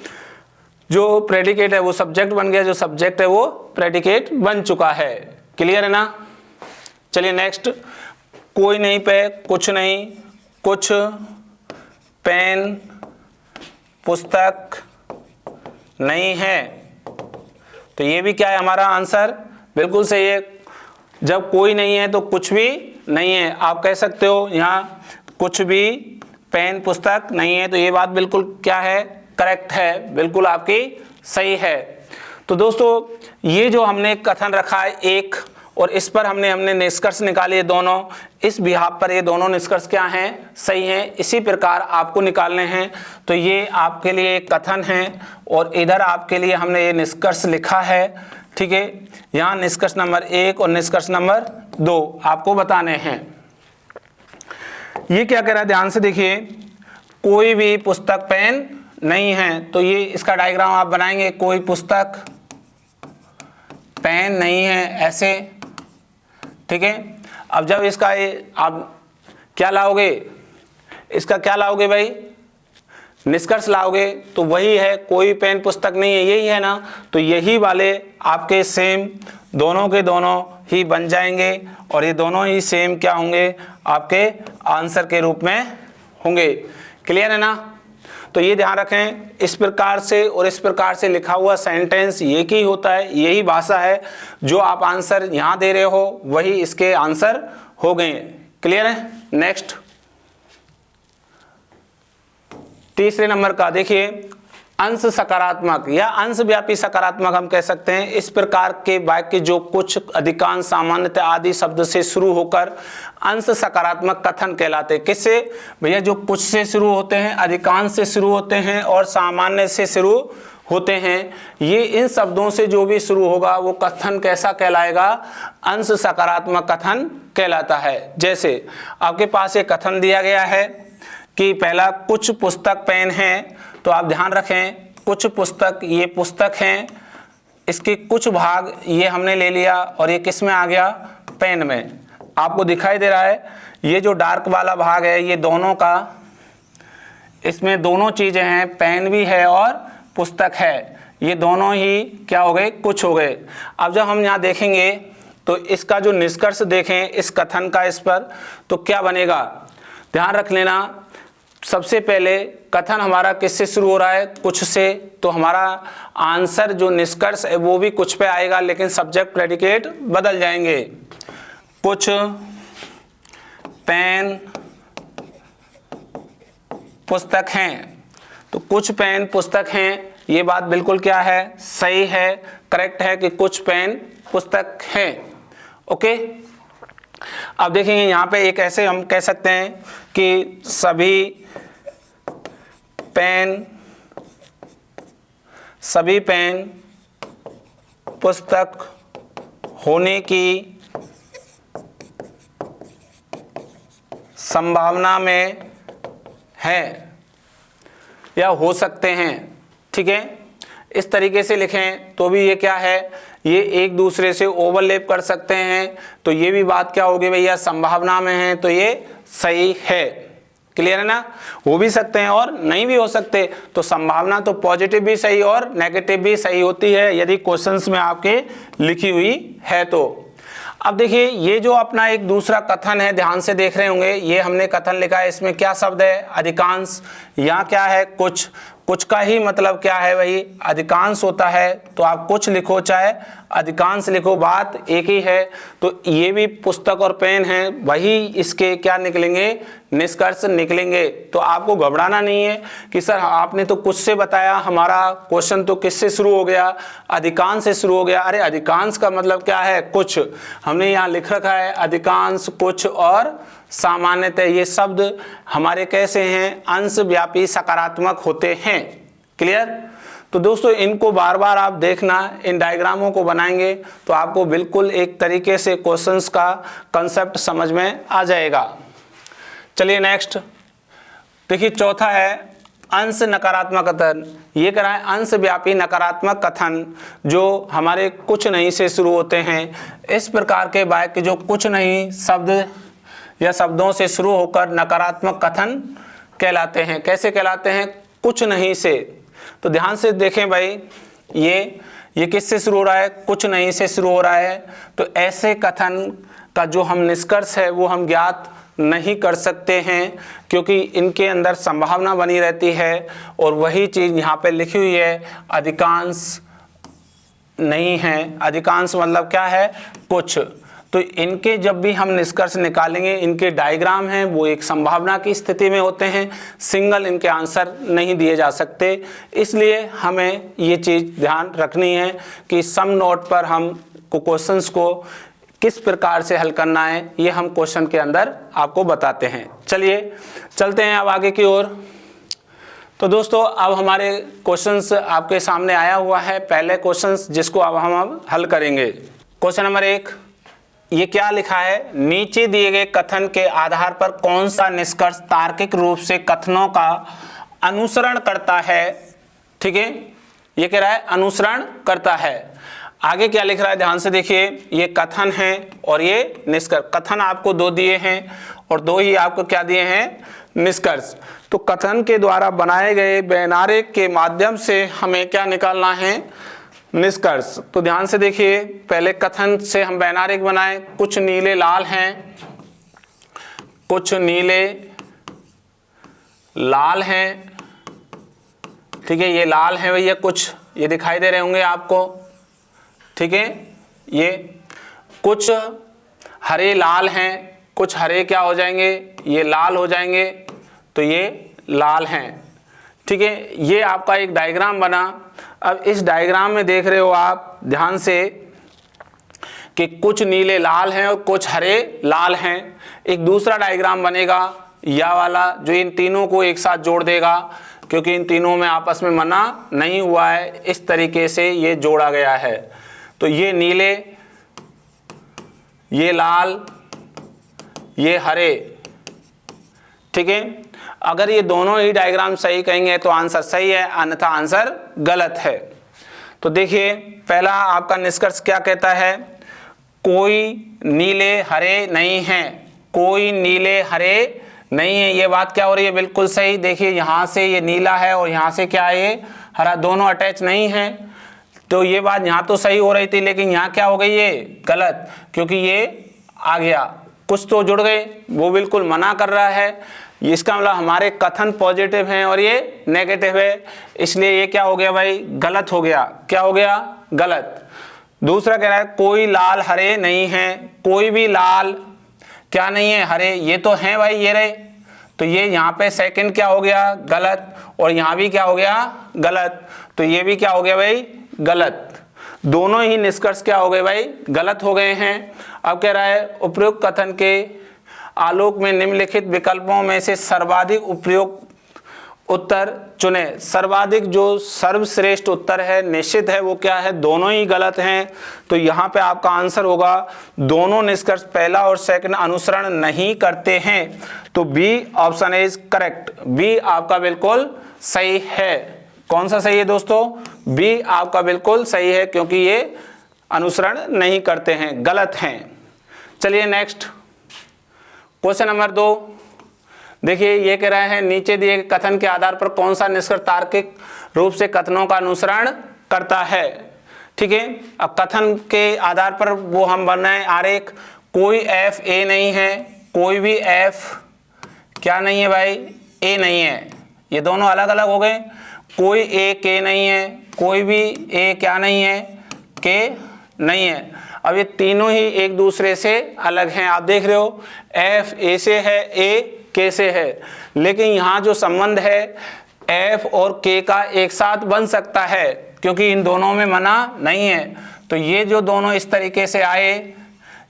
जो प्रेडिकेट है वो सब्जेक्ट बन गया, जो सब्जेक्ट है वो प्रेडिकेट बन चुका है। क्लियर है ना। चलिए नेक्स्ट, कोई नहीं पे कुछ नहीं, कुछ पेन पुस्तक नहीं है। तो ये भी क्या है हमारा आंसर, बिल्कुल सही है। जब कोई नहीं है तो कुछ भी नहीं है। आप कह सकते हो यहाँ कुछ भी पेन पुस्तक नहीं है, तो ये बात बिल्कुल क्या है, करेक्ट है, बिल्कुल आपकी सही है। तो दोस्तों ये जो हमने कथन रखा है एक, और इस पर हमने निष्कर्ष निकाले दोनों, इस बिहाफ पर ये दोनों निष्कर्ष क्या हैं, सही हैं। इसी प्रकार आपको निकालने हैं। तो ये आपके लिए एक कथन है और इधर आपके लिए हमने ये निष्कर्ष लिखा है, ठीक है। यहाँ निष्कर्ष नंबर 1 और निष्कर्ष नंबर 2 आपको बताने हैं। ये क्या कह रहा है, ध्यान से देखिए, कोई भी पुस्तक पेन नहीं है। तो ये इसका डायग्राम आप बनाएंगे, कोई पुस्तक पेन नहीं है, ऐसे, ठीक है। अब जब इसका ये आप क्या लाओगे, इसका क्या लाओगे भाई, निष्कर्ष लाओगे, तो वही है कोई पेन पुस्तक नहीं है, यही है ना। तो यही वाले आपके सेम दोनों के दोनों ही बन जाएंगे और ये दोनों ही सेम क्या होंगे, आपके आंसर के रूप में होंगे। क्लियर है ना। तो ये ध्यान रखें, इस प्रकार से और इस प्रकार से लिखा हुआ सेंटेंस एक ही होता है, यही भाषा है। जो आप आंसर यहाँ दे रहे हो वही इसके आंसर हो गए। क्लियर है। नेक्स्ट, तीसरे नंबर का देखिए, अंश सकारात्मक या अंश व्यापी सकारात्मक हम कह सकते हैं। इस प्रकार के वाक्य जो कुछ, अधिकांश, सामान्यतः आदि शब्द से शुरू होकर अंश सकारात्मक कथन कहलाते हैं। किससे भैया, जो कुछ से शुरू होते हैं, अधिकांश से शुरू होते हैं और सामान्य से शुरू होते हैं। ये इन शब्दों से जो भी शुरू होगा वो कथन कैसा कहलाएगा, अंश सकारात्मक कथन कहलाता है। जैसे आपके पास एक कथन दिया गया है कि पहला, कुछ पुस्तक पेन है। तो आप ध्यान रखें, कुछ पुस्तक, ये पुस्तक हैं, इसके कुछ भाग ये हमने ले लिया और ये किस में आ गया, पेन में। आपको दिखाई दे रहा है ये जो डार्क वाला भाग है, ये दोनों का, इसमें दोनों चीज़ें हैं, पेन भी है और पुस्तक है। ये दोनों ही क्या हो गए, कुछ हो गए। अब जब हम यहाँ देखेंगे तो इसका जो निष्कर्ष देखें इस कथन का, इस पर तो क्या बनेगा, ध्यान रख लेना। सबसे पहले कथन हमारा किससे शुरू हो रहा है, कुछ से। तो हमारा आंसर जो निष्कर्ष है वो भी कुछ पे आएगा, लेकिन सब्जेक्ट प्रेडिकेट बदल जाएंगे। कुछ पेन पुस्तक हैं, तो कुछ पेन पुस्तक हैं, ये बात बिल्कुल क्या है, सही है, करेक्ट है कि कुछ पेन पुस्तक हैं। ओके। अब देखेंगे यहाँ पे एक ऐसे हम कह सकते हैं कि सभी पेन पुस्तक होने की संभावना में है या हो सकते हैं, ठीक है। इस तरीके से लिखें तो भी ये क्या है, ये एक दूसरे से ओवरलैप कर सकते हैं। तो ये भी बात क्या होगी भैया, संभावना में है, तो ये सही है। क्लियर है ना। हो भी सकते हैं और नहीं भी हो सकते। तो संभावना तो पॉजिटिव भी सही और नेगेटिव भी सही होती है यदि क्वेश्चंस में आपके लिखी हुई है तो। अब देखिए ये जो अपना एक दूसरा कथन है, ध्यान से देख रहे होंगे, ये हमने कथन लिखा है, इसमें क्या शब्द है, अधिकांश, यहाँ क्या है, कुछ। कुछ का ही मतलब क्या है भाई, अधिकांश होता है। तो आप कुछ लिखो चाहे अधिकांश लिखो, बात एक ही है। तो ये भी पुस्तक और पेन है, वही इसके क्या निकलेंगे, निष्कर्ष निकलेंगे। तो आपको घबराना नहीं है कि सर आपने तो कुछ से बताया, हमारा क्वेश्चन तो किससे शुरू हो गया, अधिकांश से शुरू हो गया। अरे अधिकांश का मतलब क्या है, कुछ। हमने यहाँ लिख रखा है अधिकांश, कुछ और सामान्यतः। ये शब्द हमारे कैसे हैं, अंश व्यापी सकारात्मक होते हैं। क्लियर। तो दोस्तों इनको बार बार आप देखना, इन डायग्रामों को बनाएंगे तो आपको बिल्कुल एक तरीके से क्वेश्चंस का कंसेप्ट समझ में आ जाएगा। चलिए नेक्स्ट देखिए, चौथा है अंश नकारात्मक कथन। ये कह रहा है अंश व्यापी नकारात्मक कथन जो हमारे कुछ नहीं से शुरू होते हैं। इस प्रकार के वाक्य जो कुछ नहीं शब्द या शब्दों से शुरू होकर नकारात्मक कथन कहलाते हैं। कैसे कहलाते हैं, कुछ नहीं से। तो ध्यान से देखें भाई, ये किससे शुरू हो रहा है, कुछ नहीं से शुरू हो रहा है। तो ऐसे कथन का जो हम निष्कर्ष है वो हम ज्ञात नहीं कर सकते हैं, क्योंकि इनके अंदर संभावना बनी रहती है। और वही चीज़ यहाँ पे लिखी हुई है, अधिकांश नहीं है। अधिकांश मतलब क्या है, कुछ। तो इनके जब भी हम निष्कर्ष निकालेंगे, इनके डायग्राम हैं वो एक संभावना की स्थिति में होते हैं, सिंगल इनके आंसर नहीं दिए जा सकते। इसलिए हमें ये चीज़ ध्यान रखनी है कि सम नोट पर हम क्वेश्चंस को किस प्रकार से हल करना है, ये हम क्वेश्चन के अंदर आपको बताते हैं। चलिए चलते हैं अब आगे की ओर। तो दोस्तों अब हमारे क्वेश्चंस आपके सामने आया हुआ है, पहले क्वेश्चंस जिसको अब हम हल करेंगे। क्वेश्चन नंबर 1, ये क्या लिखा है, नीचे दिए गए कथन के आधार पर कौन सा निष्कर्ष तार्किक रूप से कथनों का अनुसरण करता है। ठीक है, ये कह रहा है अनुसरण करता है। आगे क्या लिख रहा है, ध्यान से देखिए, ये कथन है और ये निष्कर्ष। कथन आपको 2 दिए हैं और 2 ही आपको क्या दिए हैं, निष्कर्ष। तो कथन के द्वारा बनाए गए वैनारिक के माध्यम से हमें क्या निकालना है, निष्कर्ष। तो ध्यान से देखिए, पहले कथन से हम वैनारिक बनाए, कुछ नीले लाल हैं, कुछ नीले लाल हैं। ठीक है, ये लाल हैं भैया, कुछ ये दिखाई दे रहे होंगे आपको। ठीक है, ये कुछ हरे लाल हैं, कुछ हरे क्या हो जाएंगे, ये लाल हो जाएंगे। तो ये लाल हैं। ठीक है, ये आपका एक डायग्राम बना। अब इस डायग्राम में देख रहे हो आप ध्यान से कि कुछ नीले लाल हैं और कुछ हरे लाल हैं। एक दूसरा डायग्राम बनेगा या वाला, जो इन तीनों को एक साथ जोड़ देगा, क्योंकि इन तीनों में आपस में मना नहीं हुआ है, इस तरीके से ये जोड़ा गया है। तो ये नीले, ये लाल, ये हरे। ठीक है, अगर ये दोनों ही डायग्राम सही कहेंगे तो आंसर सही है, अन्यथा आंसर गलत है। तो देखिए, पहला आपका निष्कर्ष क्या कहता है, कोई नीले हरे नहीं है, कोई नीले हरे नहीं है। ये बात क्या हो रही है, बिल्कुल सही। देखिए यहाँ से ये नीला है और यहाँ से क्या है, ये हरा, दोनों अटैच नहीं है। तो ये बात यहाँ तो सही हो रही थी, लेकिन यहाँ क्या हो गई, ये गलत, क्योंकि ये आ गया, कुछ तो जुड़ गए, वो बिल्कुल मना कर रहा है। इसका मतलब हमारे कथन पॉजिटिव हैं और ये नेगेटिव है, इसलिए ये क्या हो गया भाई, गलत हो गया। क्या हो गया, गलत। दूसरा कह रहा है कोई लाल हरे नहीं है, कोई भी लाल क्या नहीं है, हरे। ये तो हैं भाई, ये रहे। तो ये यहाँ पे सेकंड क्या हो गया, गलत। और यहाँ भी क्या हो गया, गलत। तो ये भी क्या हो गया भाई, गलत। दोनों ही निष्कर्ष क्या हो गए भाई, गलत हो गए हैं। अब कह रहा है उपयुक्त कथन के आलोक में निम्नलिखित विकल्पों में से सर्वाधिक उपयुक्त उत्तर चुने। सर्वाधिक जो सर्वश्रेष्ठ उत्तर है, निश्चित है वो क्या है, दोनों ही गलत हैं। तो यहाँ पे आपका आंसर होगा दोनों निष्कर्ष, पहला और सेकंड, अनुसरण नहीं करते हैं। तो B option is correct, B आपका बिल्कुल सही है। कौन सा सही है दोस्तों, बी आपका बिल्कुल सही है, क्योंकि ये अनुसरण नहीं करते हैं, गलत हैं। चलिए नेक्स्ट क्वेश्चन नंबर 2 देखिए, ये कह रहा है नीचे दिए कथन के आधार पर कौन सा निष्कर्ष तार्किक रूप से कथनों का अनुसरण करता है। ठीक है, अब कथन के आधार पर वो हम बनाए आरेख। कोई एफ ए नहीं है, कोई भी एफ क्या नहीं है भाई, ए नहीं है। ये दोनों अलग अलग हो गए। कोई ए के नहीं है, कोई भी ए क्या नहीं है, के नहीं है। अब ये तीनों ही एक दूसरे से अलग हैं। आप देख रहे हो एफ ए से है, ए के से है, लेकिन यहाँ जो संबंध है एफ और के का एक साथ बन सकता है क्योंकि इन दोनों में मना नहीं है। तो ये जो दोनों इस तरीके से आए,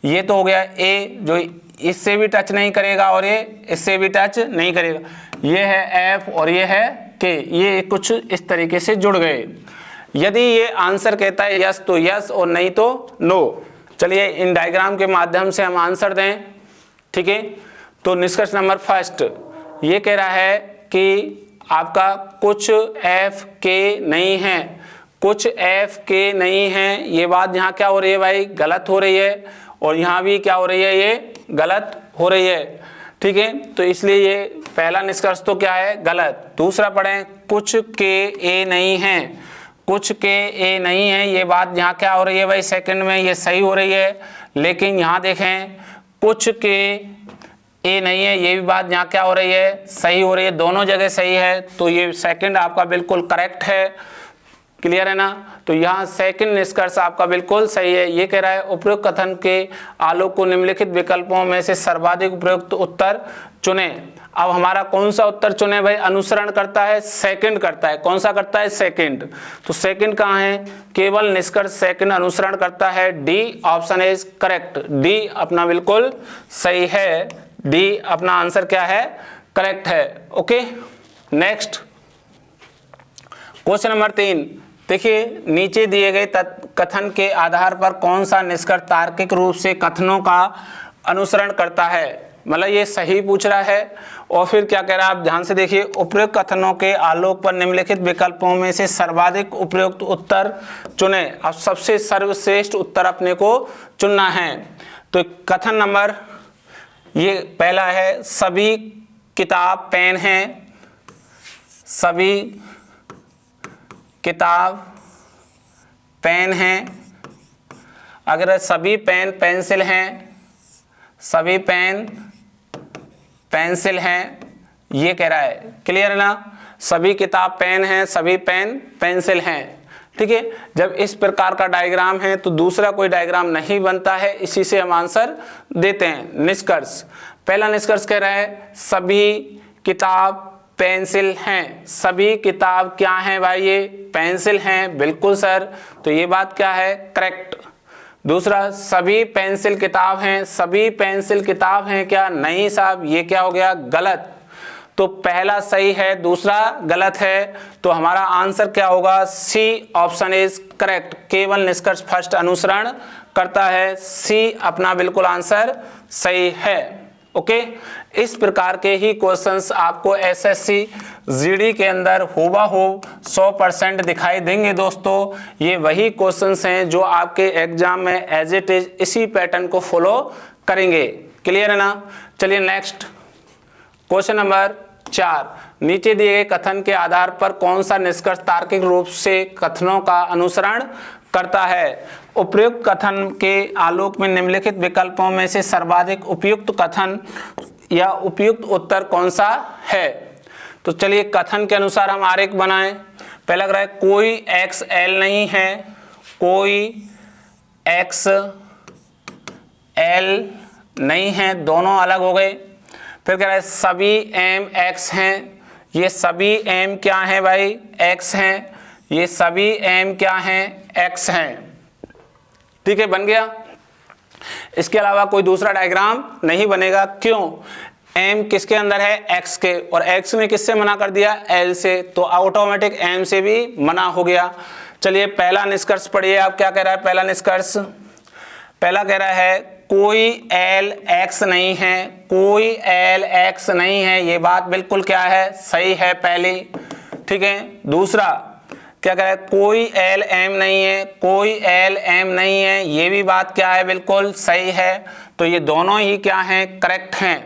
ये तो हो गया ए जो इससे भी टच नहीं करेगा और ये इससे भी टच नहीं करेगा। ये है एफ और ये है के, ये कुछ इस तरीके से जुड़ गए। यदि ये आंसर कहता है यस तो यस और नहीं तो नो। चलिए इन डायग्राम के माध्यम से हम आंसर दें, ठीक है। तो निष्कर्ष नंबर फर्स्ट ये कह रहा है कि आपका कुछ एफ के नहीं है, कुछ एफ के नहीं है। ये बात यहाँ क्या हो रही है भाई, गलत हो रही है, और यहाँ भी क्या हो रही है, ये गलत हो रही है, ठीक है। तो इसलिए ये पहला निष्कर्ष तो क्या है, गलत। दूसरा पढ़ें, कुछ के ए नहीं है, कुछ के ए नहीं है। ये बात यहाँ क्या हो रही है भाई, सेकंड में ये सही हो रही है, लेकिन यहाँ देखें कुछ के ए नहीं है, ये भी बात यहाँ क्या हो रही है, सही हो रही है, दोनों जगह सही है। तो ये सेकंड आपका बिल्कुल करेक्ट है, क्लियर है ना। तो यहाँ सेकंड निष्कर्ष आपका बिल्कुल सही है। ये कह रहा है उपयुक्त कथन के आलोक को निम्नलिखित विकल्पों में से सर्वाधिक उपयुक्त उत्तर चुने। अब हमारा कौन सा उत्तर चुने भाई, अनुसरण करता है, सेकंड करता है, कौन सा करता है, सेकंड। तो सेकंड कहाँ है, केवल निष्कर्ष सेकंड अनुसरण करता है, D option is correct. D अपना बिल्कुल सही है, डी अपना आंसर क्या है, करेक्ट है। ओके नेक्स्ट क्वेश्चन नंबर 3 देखिए, नीचे दिए गए कथन के आधार पर कौन सा निष्कर्ष तार्किक रूप से कथनों का अनुसरण करता है। मतलब ये सही पूछ रहा है, और फिर क्या कह रहा है आप ध्यान से देखिए, उपयुक्त कथनों के आलोक पर निम्नलिखित विकल्पों में से सर्वाधिक उपयुक्त उत्तर चुने। अब सबसे सर्वश्रेष्ठ उत्तर अपने को चुनना है। तो कथन नंबर ये पहला है, सभी किताब पेन हैं, सभी किताब पेन हैं। अगर सभी पेन पेंसिल हैं, सभी पेन पेंसिल हैं, ये कह रहा है, क्लियर है ना। सभी किताब पेन हैं, सभी पेन पेंसिल हैं, ठीक है। जब इस प्रकार का डायग्राम है तो दूसरा कोई डायग्राम नहीं बनता है, इसी से हम आंसर देते हैं। निष्कर्ष, पहला निष्कर्ष कह रहा है सभी किताब पेंसिल हैं। सभी किताब क्या हैं भाई, ये पेंसिल हैं, बिल्कुल सर। तो ये बात क्या है, करेक्ट। दूसरा, सभी पेंसिल किताब हैं, सभी पेंसिल किताब हैं क्या, नहीं साहब, ये क्या हो गया, गलत। तो पहला सही है, दूसरा गलत है। तो हमारा आंसर क्या होगा, सी ऑप्शन इज करेक्ट। केवल निष्कर्ष फर्स्ट अनुसरण करता है, सी अपना बिल्कुल आंसर सही है। ओके इस प्रकार के ही क्वेश्चंस आपको एसएससी जीडी के अंदर हुबहू 100% दिखाई देंगे दोस्तों। ये वही क्वेश्चंस हैं जो आपके एग्जाम में एज इट इज इसी पैटर्न को फॉलो करेंगे, क्लियर है ना। चलिए नेक्स्ट क्वेश्चन नंबर 4, नीचे दिए गए कथन के आधार पर कौन सा निष्कर्ष तार्किक रूप से कथनों का अनुसरण करता है। उपयुक्त कथन के आलोक में निम्नलिखित विकल्पों में से सर्वाधिक उपयुक्त कथन या उपयुक्त उत्तर कौन सा है। तो चलिए कथन के अनुसार हम आरेख बनाएं। पहला लग रहा है कोई एक्स एल नहीं है, कोई एक्स एल नहीं है, दोनों अलग हो गए। फिर कह रहा है सभी एम एक्स हैं, ये सभी एम क्या हैं भाई, एक्स हैं, ये सभी एम क्या हैं, एक्स हैं, ठीक है, बन गया। इसके अलावा कोई दूसरा डायग्राम नहीं बनेगा, क्यों, एम किसके अंदर है, एक्स के, और एक्स ने किससे मना कर दिया, एल से, तो ऑटोमेटिक एम से भी मना हो गया। चलिए पहला निष्कर्ष पढ़िए आप, क्या कह रहा है पहला निष्कर्ष। पहला कह रहा है कोई एल एक्स नहीं है, कोई एल एक्स नहीं है, ये बात बिल्कुल क्या है, सही है पहली, ठीक है। दूसरा क्या कह रहा है कोई एल एम नहीं है, कोई एल एम नहीं है, ये भी बात क्या है, बिल्कुल सही है। तो ये दोनों ही क्या हैं, करेक्ट हैं,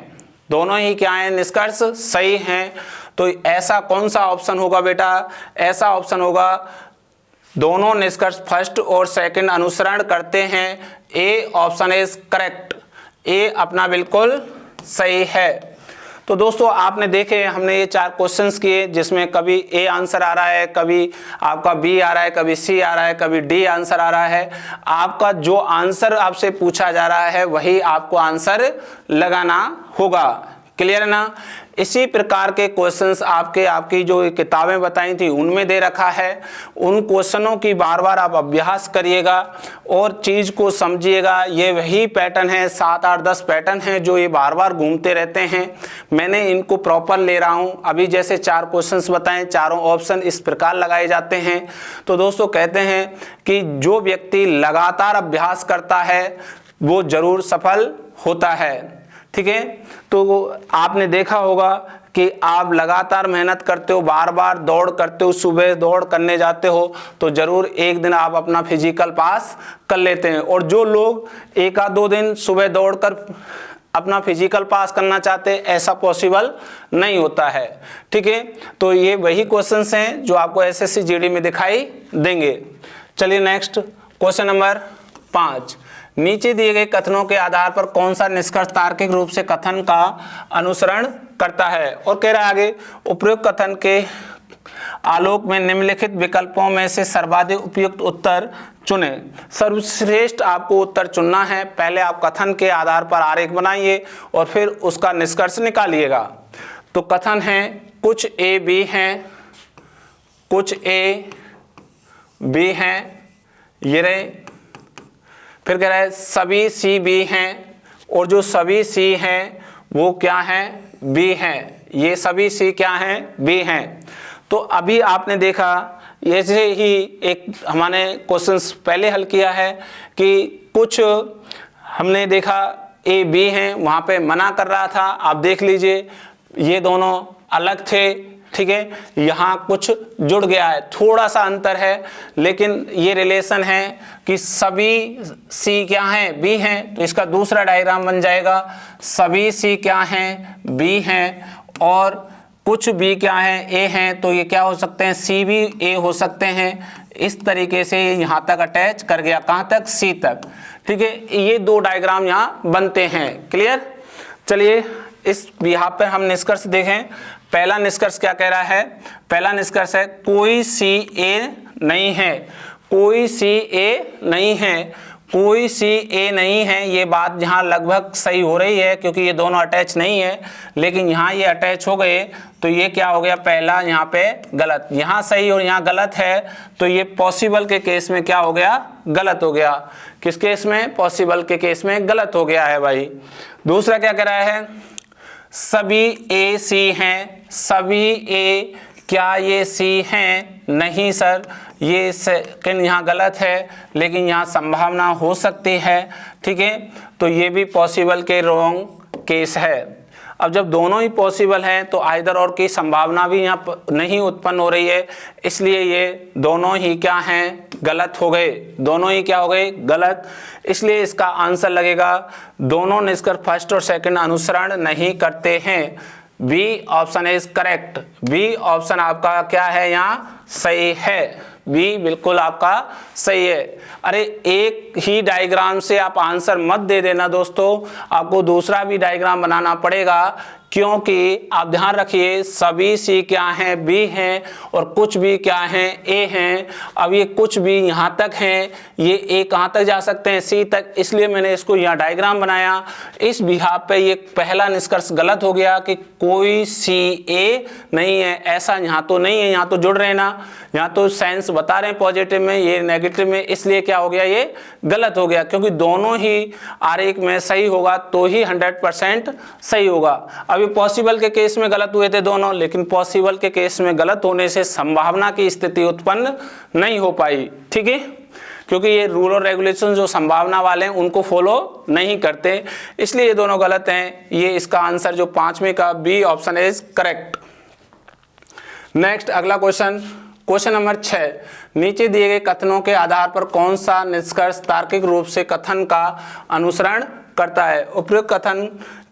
दोनों ही क्या हैं, निष्कर्ष सही हैं। तो ऐसा कौन सा ऑप्शन होगा बेटा, ऐसा ऑप्शन होगा दोनों निष्कर्ष फर्स्ट और सेकंड अनुसरण करते हैं, ए ऑप्शन इज करेक्ट, ए अपना बिल्कुल सही है। तो दोस्तों आपने देखे हमने ये 4 क्वेश्चंस किए, जिसमें कभी ए आंसर आ रहा है, कभी आपका बी आ रहा है, कभी सी आ रहा है, कभी डी आंसर आ रहा है। आपका जो आंसर आपसे पूछा जा रहा है वही आपको आंसर लगाना होगा। क्लियर है ना। इसी प्रकार के क्वेश्चंस आपकी जो किताबें बताई थी उनमें दे रखा है। उन क्वेश्चनों की बार बार आप अभ्यास करिएगा और चीज को समझिएगा। ये वही पैटर्न है, 7, 8, 10 पैटर्न है जो ये बार बार घूमते रहते हैं। मैंने इनको प्रॉपर ले रहा हूँ। अभी जैसे 4 क्वेश्चंस बताएं, चारों ऑप्शन इस प्रकार लगाए जाते हैं। तो दोस्तों कहते हैं कि जो व्यक्ति लगातार अभ्यास करता है वो जरूर सफल होता है। ठीक है, तो आपने देखा होगा कि आप लगातार मेहनत करते हो, बार बार दौड़ करते हो, सुबह दौड़ करने जाते हो तो जरूर एक दिन आप अपना फिजिकल पास कर लेते हैं। और जो लोग 1-2 दिन सुबह दौड़कर अपना फिजिकल पास करना चाहते हैं, ऐसा पॉसिबल नहीं होता है। ठीक है, तो ये वही क्वेश्चंस हैं जो आपको एसएससी जीडी में दिखाई देंगे। चलिए नेक्स्ट क्वेश्चन नंबर 5। नीचे दिए गए कथनों के आधार पर कौन सा निष्कर्ष तार्किक रूप से कथन का अनुसरण करता है। और कह रहा है आगे, उपयुक्त कथन के आलोक में निम्नलिखित विकल्पों में से सर्वाधिक उपयुक्त उत्तर चुने। सर्वश्रेष्ठ आपको उत्तर चुनना है। पहले आप कथन के आधार पर आरेख बनाइए और फिर उसका निष्कर्ष निकालिएगा। तो कथन है कुछ ए बी हैं, कुछ ए बी हैं, ये रहे। फिर कह रहा है सभी सी बी हैं और जो सभी सी हैं वो क्या हैं, बी हैं। ये सभी सी क्या हैं, बी हैं। तो अभी आपने देखा ऐसे ही एक हमने क्वेश्चंस पहले हल किया है कि कुछ हमने देखा ए बी हैं, वहाँ पे मना कर रहा था। आप देख लीजिए ये दोनों अलग थे। ठीक है, यहाँ कुछ जुड़ गया है, थोड़ा सा अंतर है, लेकिन ये रिलेशन है कि सभी सी क्या हैं, बी हैं। तो इसका दूसरा डायग्राम बन जाएगा सभी सी क्या हैं, बी हैं, और कुछ बी क्या हैं, ए हैं। तो ये क्या हो सकते हैं, सी भी ए हो सकते हैं। इस तरीके से यहाँ तक अटैच कर गया, कहाँ तक, सी तक। ठीक है, ये 2 डायग्राम यहाँ बनते हैं। क्लियर। चलिए इस यहाँ पर हम निष्कर्ष देखें। पहला निष्कर्ष क्या कह रहा है, पहला निष्कर्ष है कोई सी ए नहीं है, कोई सी ए नहीं है, कोई सी ए नहीं है। ये बात यहाँ लगभग सही हो रही है क्योंकि ये दोनों अटैच नहीं है, लेकिन यहाँ ये अटैच हो गए तो ये क्या हो गया, पहला यहाँ पे गलत, यहाँ सही और यहाँ गलत है। तो ये पॉसिबल के केस में क्या हो गया, गलत हो गया। किस केस में, पॉसिबल के केस में गलत हो गया है भाई। दूसरा क्या कह रहा है, सभी ए सी हैं, सभी ए क्या ये सी हैं, नहीं सर, ये सेकंड यहाँ गलत है, लेकिन यहाँ संभावना हो सकती है। ठीक है, तो ये भी पॉसिबल के रॉन्ग केस है। अब जब दोनों ही पॉसिबल हैं तो आइदर और की संभावना भी यहाँ नहीं उत्पन्न हो रही है, इसलिए ये दोनों ही क्या हैं, गलत हो गए। दोनों ही क्या हो गए, गलत। इसलिए इसका आंसर लगेगा दोनों निष्कर्ष फर्स्ट और सेकंड अनुसरण नहीं करते हैं। B option is correct. B option आपका क्या है, यहाँ सही है। बी बिल्कुल आपका सही है। अरे एक ही डायग्राम से आप आंसर मत दे देना दोस्तों, आपको दूसरा भी डायग्राम बनाना पड़ेगा, क्योंकि आप ध्यान रखिए सभी सी क्या हैं, बी हैं, और कुछ भी क्या हैं, ए हैं। अब ये कुछ भी यहाँ तक हैं, ये ए कहाँ तक जा सकते हैं, सी तक, इसलिए मैंने इसको यहाँ डायग्राम बनाया। इस बिहाफ पे ये पहला निष्कर्ष गलत हो गया कि कोई सी ए नहीं है, ऐसा यहाँ तो नहीं है, यहाँ तो जुड़ रहे ना, यहाँ तो साइंस बता रहे हैं पॉजिटिव में, ये नेगेटिव में, इसलिए क्या हो गया, ये गलत हो गया। क्योंकि दोनों ही आरेख में सही होगा तो ही 100% सही होगा। अभी पॉसिबल के केस में गलत हुए थे दोनों, लेकिन पॉसिबल के केस में गलत होने से संभावना की स्थिति उत्पन्न नहीं हो पाई। ठीक है, क्योंकि ये रूल और रेगुलेशन जो संभावना वाले हैं उनको फॉलो नहीं करते, इसलिए ये दोनों गलत हैं। ये इसका आंसर जो 5वें का B option is correct. Next अगला क्वेश्चन, क्वेश्चन नंबर 6। नीचे दिए गए कथनों के आधार पर कौन सा निष्कर्ष तार्किक रूप से कथन का अनुसरण करता है। उपयुक्त कथन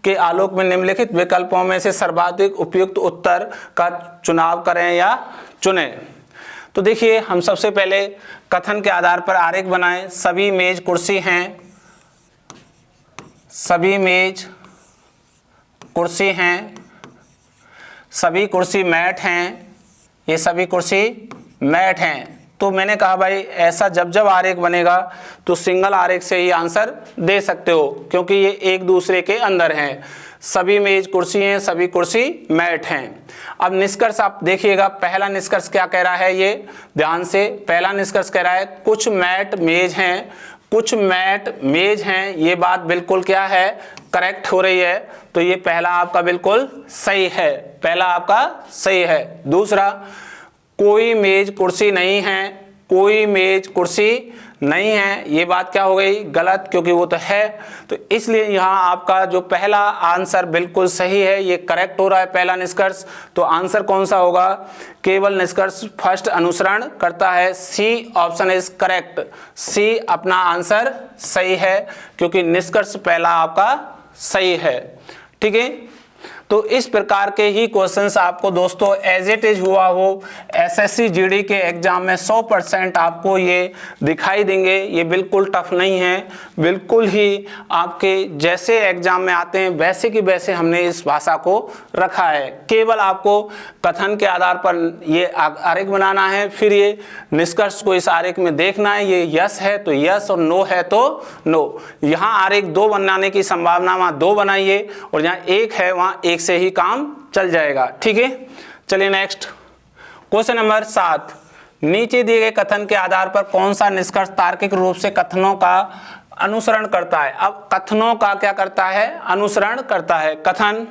के आलोक में निम्नलिखित विकल्पों में से सर्वाधिक उपयुक्त उत्तर का चुनाव करें या चुनें। तो देखिए हम सबसे पहले कथन के आधार पर आरेख बनाएं। सभी मेज कुर्सी हैं, सभी मेज कुर्सी हैं, सभी कुर्सी मैट हैं, ये सभी कुर्सी मैट हैं। तो मैंने कहा भाई ऐसा जब जब आरेख बनेगा तो सिंगल आरेख से ही आंसर दे सकते हो, क्योंकि ये एक दूसरे के अंदर हैं। सभी मेज कुर्सी हैं, सभी कुर्सी मैट हैं। अब निष्कर्ष आप देखिएगा, पहला निष्कर्ष क्या कह रहा है, ये ध्यान से पहला निष्कर्ष कह रहा है कुछ मैट मेज हैं, कुछ मैट मेज हैं। ये बात बिल्कुल क्या है, करेक्ट हो रही है। तो ये पहला आपका बिल्कुल सही है, पहला आपका सही है। दूसरा, कोई मेज कुर्सी नहीं है, कोई मेज कुर्सी नहीं है, ये बात क्या हो गई, गलत, क्योंकि वो तो है। तो इसलिए यहाँ आपका जो पहला आंसर बिल्कुल सही है, ये करेक्ट हो रहा है पहला निष्कर्ष। तो आंसर कौन सा होगा, केवल निष्कर्ष फर्स्ट अनुसरण करता है, सी ऑप्शन इज करेक्ट। सी अपना आंसर सही है, क्योंकि निष्कर्ष पहला आपका सही है। ठीक है, तो इस प्रकार के ही क्वेश्चंस आपको दोस्तों एज इट इज हुआ हो एसएससी जीडी के एग्जाम में 100% आपको ये दिखाई देंगे। ये बिल्कुल टफ नहीं है, बिल्कुल ही आपके जैसे एग्जाम में आते हैं वैसे की वैसे हमने इस भाषा को रखा है। केवल आपको कथन के आधार पर ये आरेख बनाना है, फिर ये निष्कर्ष को इस आरेख में देखना है, ये यस है तो यस और नो है तो नो। यहाँ आरेख 2 बनाने की संभावना, वहाँ 2 बनाइए, और जहाँ 1 है वहाँ 1 से ही काम चल जाएगा। ठीक है, चलिए नेक्स्ट क्वेश्चन नंबर 7। नीचे दिए गए कथन के आधार पर कौन सा निष्कर्ष तार्किक रूप से कथनों का अनुसरण करता है। अब कथनों का क्या करता है, अनुसरण करता है। कथन,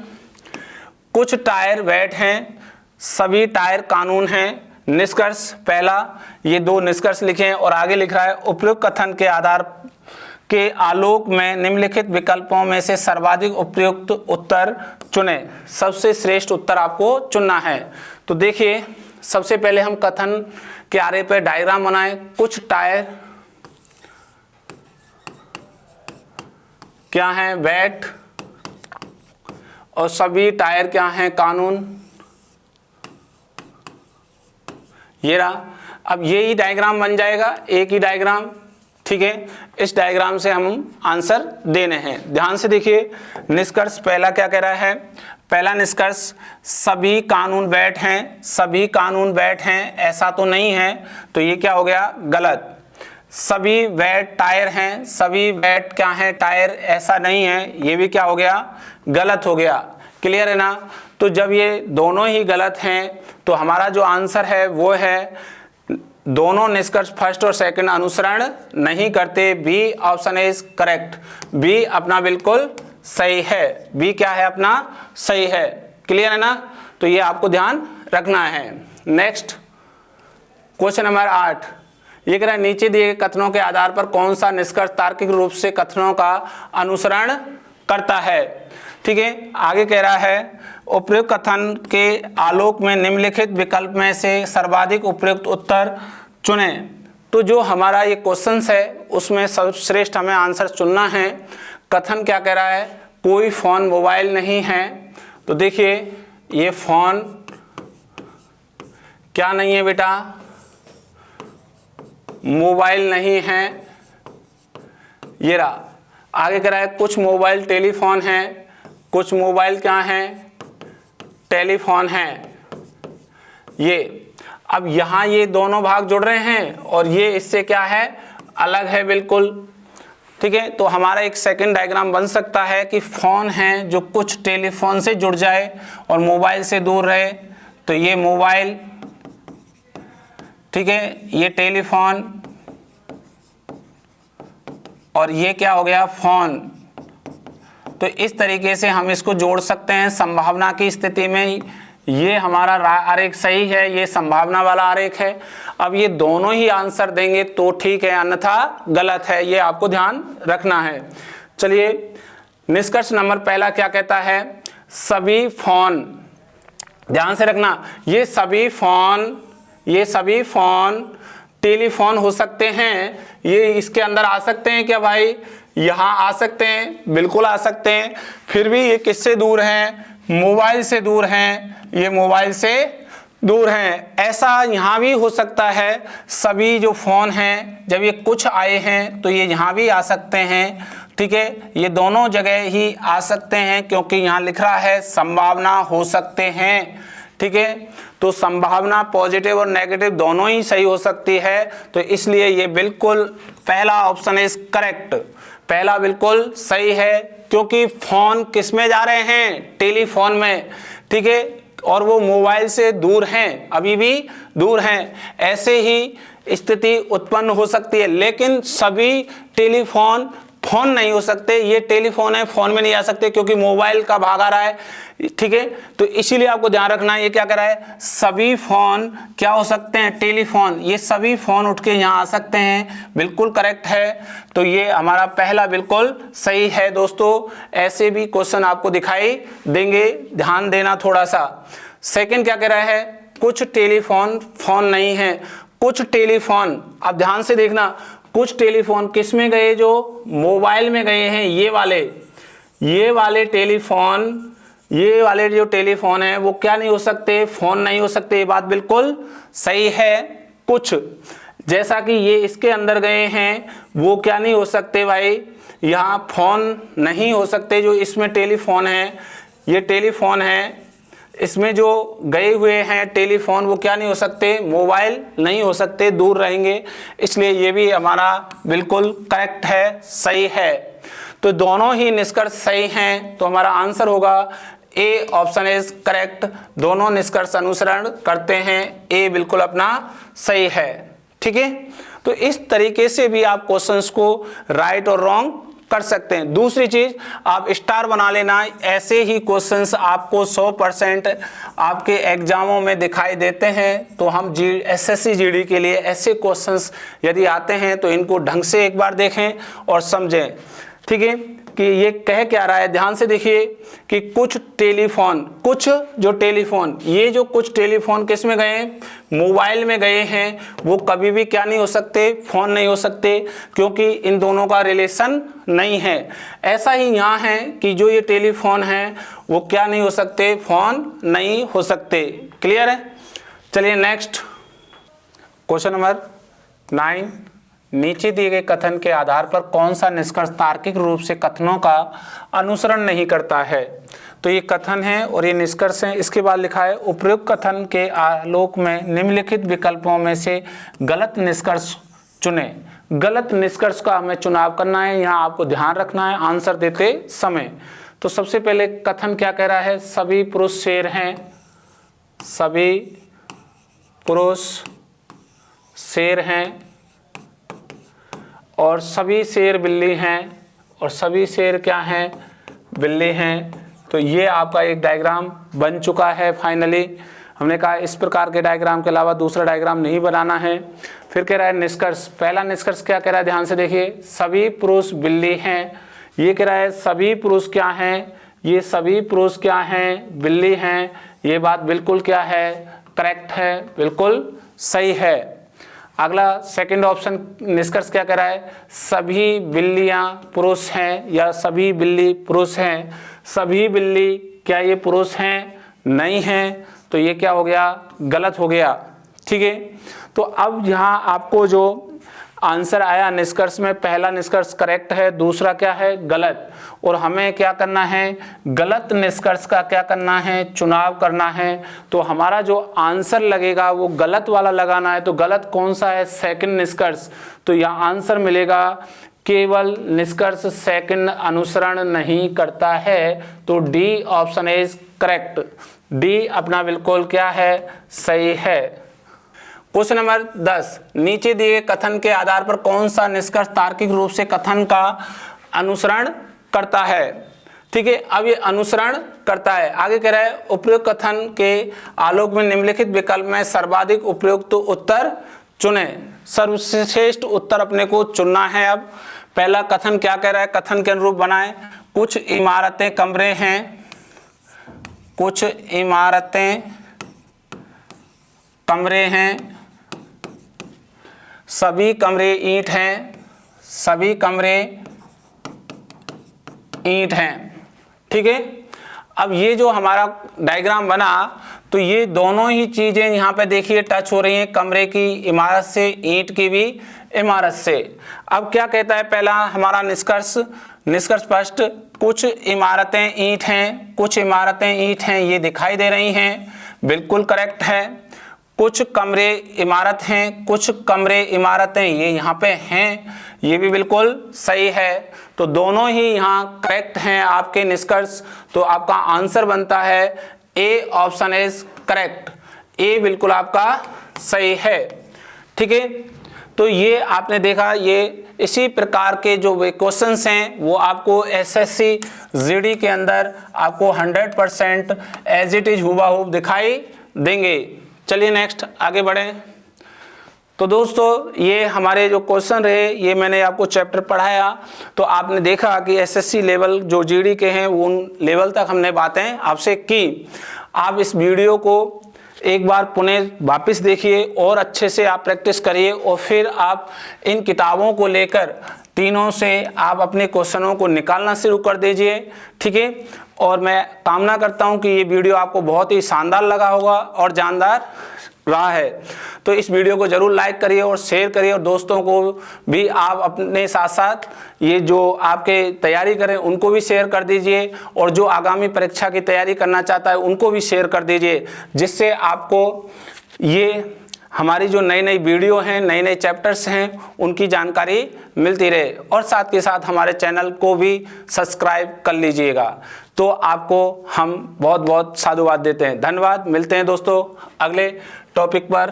कुछ टायर बैट हैं, सभी टायर कानून हैं। निष्कर्ष पहला, ये 2 निष्कर्ष लिखे हैं और आगे लिख रहा है उपयुक्त कथन के आधार के आलोक में निम्नलिखित विकल्पों में से सर्वाधिक उपयुक्त उत्तर चुनें। सबसे श्रेष्ठ उत्तर आपको चुनना है। तो देखिए, सबसे पहले हम कथन के आरेख पे डायग्राम बनाएं। कुछ टायर क्या हैं, बैट, और सभी टायर क्या हैं, कानून। ये रहा। अब ये ही डायग्राम बन जाएगा, एक ही डायग्राम। ठीक है, इस डायग्राम से हम आंसर देने हैं। ध्यान से देखिए, निष्कर्ष पहला क्या कह रहा है। पहला निष्कर्ष, सभी कानून बैट हैं, सभी कानून बैट हैं, ऐसा तो नहीं है, तो ये क्या हो गया, गलत। सभी बैट टायर हैं, सभी बैट क्या हैं, टायर, ऐसा नहीं है, ये भी क्या हो गया, गलत हो गया। क्लियर है ना। तो जब ये दोनों ही गलत हैं तो हमारा जो आंसर है वो है दोनों निष्कर्ष फर्स्ट और सेकंड अनुसरण नहीं करते। B option is correct. B अपना बिल्कुल सही है। बी क्या है, अपना सही है। क्लियर है ना। तो ये आपको ध्यान रखना है। नेक्स्ट क्वेश्चन नंबर 8, ये कह रहा है नीचे दिए गए कथनों के आधार पर कौन सा निष्कर्ष तार्किक रूप से कथनों का अनुसरण करता है। ठीक है, आगे कह रहा है उपयुक्त कथन के आलोक में निम्नलिखित विकल्प में से सर्वाधिक उपयुक्त उत्तर चुनें। तो जो हमारा ये क्वेश्चन है उसमें सर्वश्रेष्ठ हमें आंसर चुनना है। कथन क्या कह रहा है, कोई फोन मोबाइल नहीं है। तो देखिए, ये फोन क्या नहीं है बेटा, मोबाइल नहीं है। ये रहा। आगे कह रहा है कुछ मोबाइल टेलीफोन है, कुछ मोबाइल क्या हैं, टेलीफोन हैं। ये अब यहाँ ये दोनों भाग जुड़ रहे हैं और ये इससे क्या है, अलग है बिल्कुल। ठीक है, तो हमारा एक सेकंड डायग्राम बन सकता है कि फोन है जो कुछ टेलीफोन से जुड़ जाए और मोबाइल से दूर रहे। तो ये मोबाइल, ठीक है, ये टेलीफोन, और ये क्या हो गया, फोन। तो इस तरीके से हम इसको जोड़ सकते हैं। संभावना की स्थिति में ये हमारा आरेख सही है, ये संभावना वाला आरेख है। अब ये दोनों ही आंसर देंगे तो ठीक है, अन्यथा गलत है। ये आपको ध्यान रखना है। चलिए, निष्कर्ष नंबर पहला क्या कहता है, सभी फोन, ध्यान से रखना, ये सभी फोन टेलीफोन हो सकते हैं। ये इसके अंदर आ सकते हैं क्या भाई, यहाँ आ सकते हैं, बिल्कुल आ सकते हैं। फिर भी ये किससे दूर हैं, मोबाइल से दूर हैं। ये मोबाइल से दूर हैं। ऐसा यहाँ भी हो सकता है, सभी जो फोन हैं जब ये कुछ आए हैं तो ये यहाँ भी आ सकते हैं। ठीक है, ये दोनों जगह ही आ सकते हैं क्योंकि यहाँ लिख रहा है संभावना हो सकते हैं। ठीक है, तो संभावना पॉजिटिव और नेगेटिव दोनों ही सही हो सकती है, तो इसलिए ये बिल्कुल पहला ऑप्शन इज करेक्ट, पहला बिल्कुल सही है। क्योंकि फोन किस में जा रहे हैं, टेलीफोन में, ठीक है, और वो मोबाइल से दूर हैं, अभी भी दूर हैं, ऐसे ही स्थिति उत्पन्न हो सकती है। लेकिन सभी टेलीफोन फोन नहीं हो सकते, ये टेलीफोन है, फोन में नहीं आ सकते क्योंकि मोबाइल का भाग आ रहा है। ठीक है, तो इसीलिए आपको ध्यान रखना है, ये क्या कर रहा है, सभी फोन क्या हो सकते हैं, टेलीफोन, ये सभी फोन उठ के यहाँ आ सकते हैं, बिल्कुल करेक्ट है। तो ये हमारा पहला बिल्कुल सही है दोस्तों। ऐसे भी क्वेश्चन आपको दिखाई देंगे, ध्यान देना थोड़ा सा। सेकंड क्या कह रहा है, कुछ टेलीफोन फोन नहीं है, कुछ टेलीफोन, अब ध्यान से देखना, कुछ टेलीफोन किस में गए, जो मोबाइल में गए हैं, ये वाले टेलीफोन, ये वाले जो टेलीफोन है वो क्या नहीं हो सकते, फोन नहीं हो सकते, ये बात बिल्कुल सही है। कुछ जैसा कि ये इसके अंदर गए हैं वो क्या नहीं हो सकते भाई, यहाँ फोन नहीं हो सकते, जो इसमें टेलीफोन है, ये टेलीफोन है, इसमें जो गए हुए हैं टेलीफोन वो क्या नहीं हो सकते, मोबाइल नहीं हो सकते, दूर रहेंगे, इसलिए ये भी हमारा बिल्कुल करेक्ट है, सही है। तो दोनों ही निष्कर्ष सही हैं, तो हमारा आंसर होगा ए ऑप्शन इज करेक्ट। दोनों निष्कर्ष अनुसरण करते हैं, ए बिल्कुल अपना सही है। ठीक है, तो इस तरीके से भी आप क्वेश्चंस को राइट और रॉन्ग कर सकते हैं। दूसरी चीज, आप स्टार बना लेना, ऐसे ही क्वेश्चंस आपको 100% आपके एग्जामों में दिखाई देते हैं। तो हम एसएससी जीडी के लिए ऐसे क्वेश्चंस यदि आते हैं तो इनको ढंग से एक बार देखें और समझें। ठीक है, कि ये कह क्या रहा है, ध्यान से देखिए कि कुछ टेलीफोन, कुछ जो टेलीफोन, ये जो कुछ टेलीफोन किस में गए हैं, मोबाइल में गए हैं, वो कभी भी क्या नहीं हो सकते, फोन नहीं हो सकते, क्योंकि इन दोनों का रिलेशन नहीं है। ऐसा ही यहाँ है कि जो ये टेलीफोन है वो क्या नहीं हो सकते, फोन नहीं हो सकते। क्लियर है, चलिए नेक्स्ट क्वेश्चन नंबर 9। नीचे दिए गए कथन के आधार पर कौन सा निष्कर्ष तार्किक रूप से कथनों का अनुसरण नहीं करता है। तो ये कथन है और ये निष्कर्ष है। इसके बाद लिखा है, उपयुक्त कथन के आलोक में निम्नलिखित विकल्पों में से गलत निष्कर्ष चुने। गलत निष्कर्ष का हमें चुनाव करना है, यहाँ आपको ध्यान रखना है आंसर देते समय। तो सबसे पहले कथन क्या कह रहा है, सभी पुरुष शेर हैं, सभी पुरुष शेर हैं, और सभी शेर बिल्ली हैं, और सभी शेर क्या हैं, बिल्ली हैं। तो ये आपका एक डायग्राम बन चुका है। फाइनली हमने कहा इस प्रकार के डायग्राम के अलावा दूसरा डायग्राम नहीं बनाना है। फिर कह रहा है निष्कर्ष, पहला निष्कर्ष क्या कह रहा है, ध्यान से देखिए, सभी पुरुष बिल्ली हैं। ये कह रहा है सभी पुरुष क्या हैं, ये सभी पुरुष क्या हैं, बिल्ली हैं। ये बात बिल्कुल क्या है, करेक्ट है, बिल्कुल सही है। अगला सेकंड ऑप्शन निष्कर्ष क्या कह रहा है, सभी बिल्लियां पुरुष हैं, या सभी बिल्ली पुरुष हैं। सभी बिल्ली क्या ये पुरुष हैं, नहीं हैं, तो ये क्या हो गया, गलत हो गया। ठीक है, तो अब यहाँ आपको जो आंसर आया निष्कर्ष में, पहला निष्कर्ष करेक्ट है, दूसरा क्या है, गलत। और हमें क्या करना है, गलत निष्कर्ष का क्या करना है, चुनाव करना है। तो हमारा जो आंसर लगेगा वो गलत वाला लगाना है। तो गलत कौन सा है, सेकंड निष्कर्ष। तो यहाँ आंसर मिलेगा केवल निष्कर्ष सेकंड अनुसरण नहीं करता है। तो D option is correct, D अपना बिल्कुल क्या है, सही है। क्वेश्चन नंबर 10, नीचे दिए कथन के आधार पर कौन सा निष्कर्ष तार्किक रूप से कथन का अनुसरण करता है। ठीक है, अब ये अनुसरण करता है। आगे कह रहा है, उपयुक्त कथन के आलोक में निम्नलिखित विकल्प में सर्वाधिक उपयुक्त उत्तर चुने। सर्वश्रेष्ठ उत्तर अपने को चुनना है। अब पहला कथन क्या कह रहा है, कथन के अनुरूप बनाए, कुछ इमारतें कमरे हैं, कुछ इमारतें कमरे हैं, सभी कमरे ईंट हैं, सभी कमरे ईंट हैं। ठीक है, अब ये जो हमारा डायग्राम बना, तो ये दोनों ही चीजें यहाँ पे देखिए टच हो रही हैं, कमरे की, इमारत से, ईंट की भी इमारत से। अब क्या कहता है पहला हमारा निष्कर्ष फर्स्ट, कुछ इमारतें ईंट हैं, कुछ इमारतें ईंट हैं ये दिखाई दे रही हैं, बिल्कुल करेक्ट है। कुछ कमरे इमारत हैं, कुछ कमरे इमारतें ये यहाँ पे हैं, ये भी बिल्कुल सही है। तो दोनों ही यहाँ करेक्ट हैं आपके निष्कर्ष। तो आपका आंसर बनता है ए, ऑप्शन इज करेक्ट, ए बिल्कुल आपका सही है। ठीक है, तो ये आपने देखा, ये इसी प्रकार के जो क्वेश्चंस हैं वो आपको एसएससी जीडी के अंदर आपको 100% एज इट इज हुबहू दिखाई देंगे। चलिए नेक्स्ट आगे बढ़ें। तो दोस्तों ये हमारे जो क्वेश्चन रहे ये मैंने आपको चैप्टर पढ़ाया, तो आपने देखा कि एसएससी लेवल जो जीडी के हैं उन लेवल तक हमने बातें आपसे की। आप इस वीडियो को एक बार पुनः वापस देखिए और अच्छे से आप प्रैक्टिस करिए और फिर आप इन किताबों को लेकर तीनों से आप अपने क्वेश्चनों को निकालना शुरू कर दीजिए। ठीक है, और मैं कामना करता हूं कि ये वीडियो आपको बहुत ही शानदार लगा होगा और जानदार रहा है। तो इस वीडियो को जरूर लाइक करिए और शेयर करिए और दोस्तों को भी आप अपने साथ साथ ये जो आपके तैयारी करें उनको भी शेयर कर दीजिए और जो आगामी परीक्षा की तैयारी करना चाहता है उनको भी शेयर कर दीजिए, जिससे आपको ये हमारी जो नई नई वीडियो हैं, नए नए चैप्टर्स हैं उनकी जानकारी मिलती रहे। और साथ के साथ हमारे चैनल को भी सब्सक्राइब कर लीजिएगा। तो आपको हम बहुत बहुत साधुवाद देते हैं। धन्यवाद। मिलते हैं दोस्तों अगले टॉपिक पर।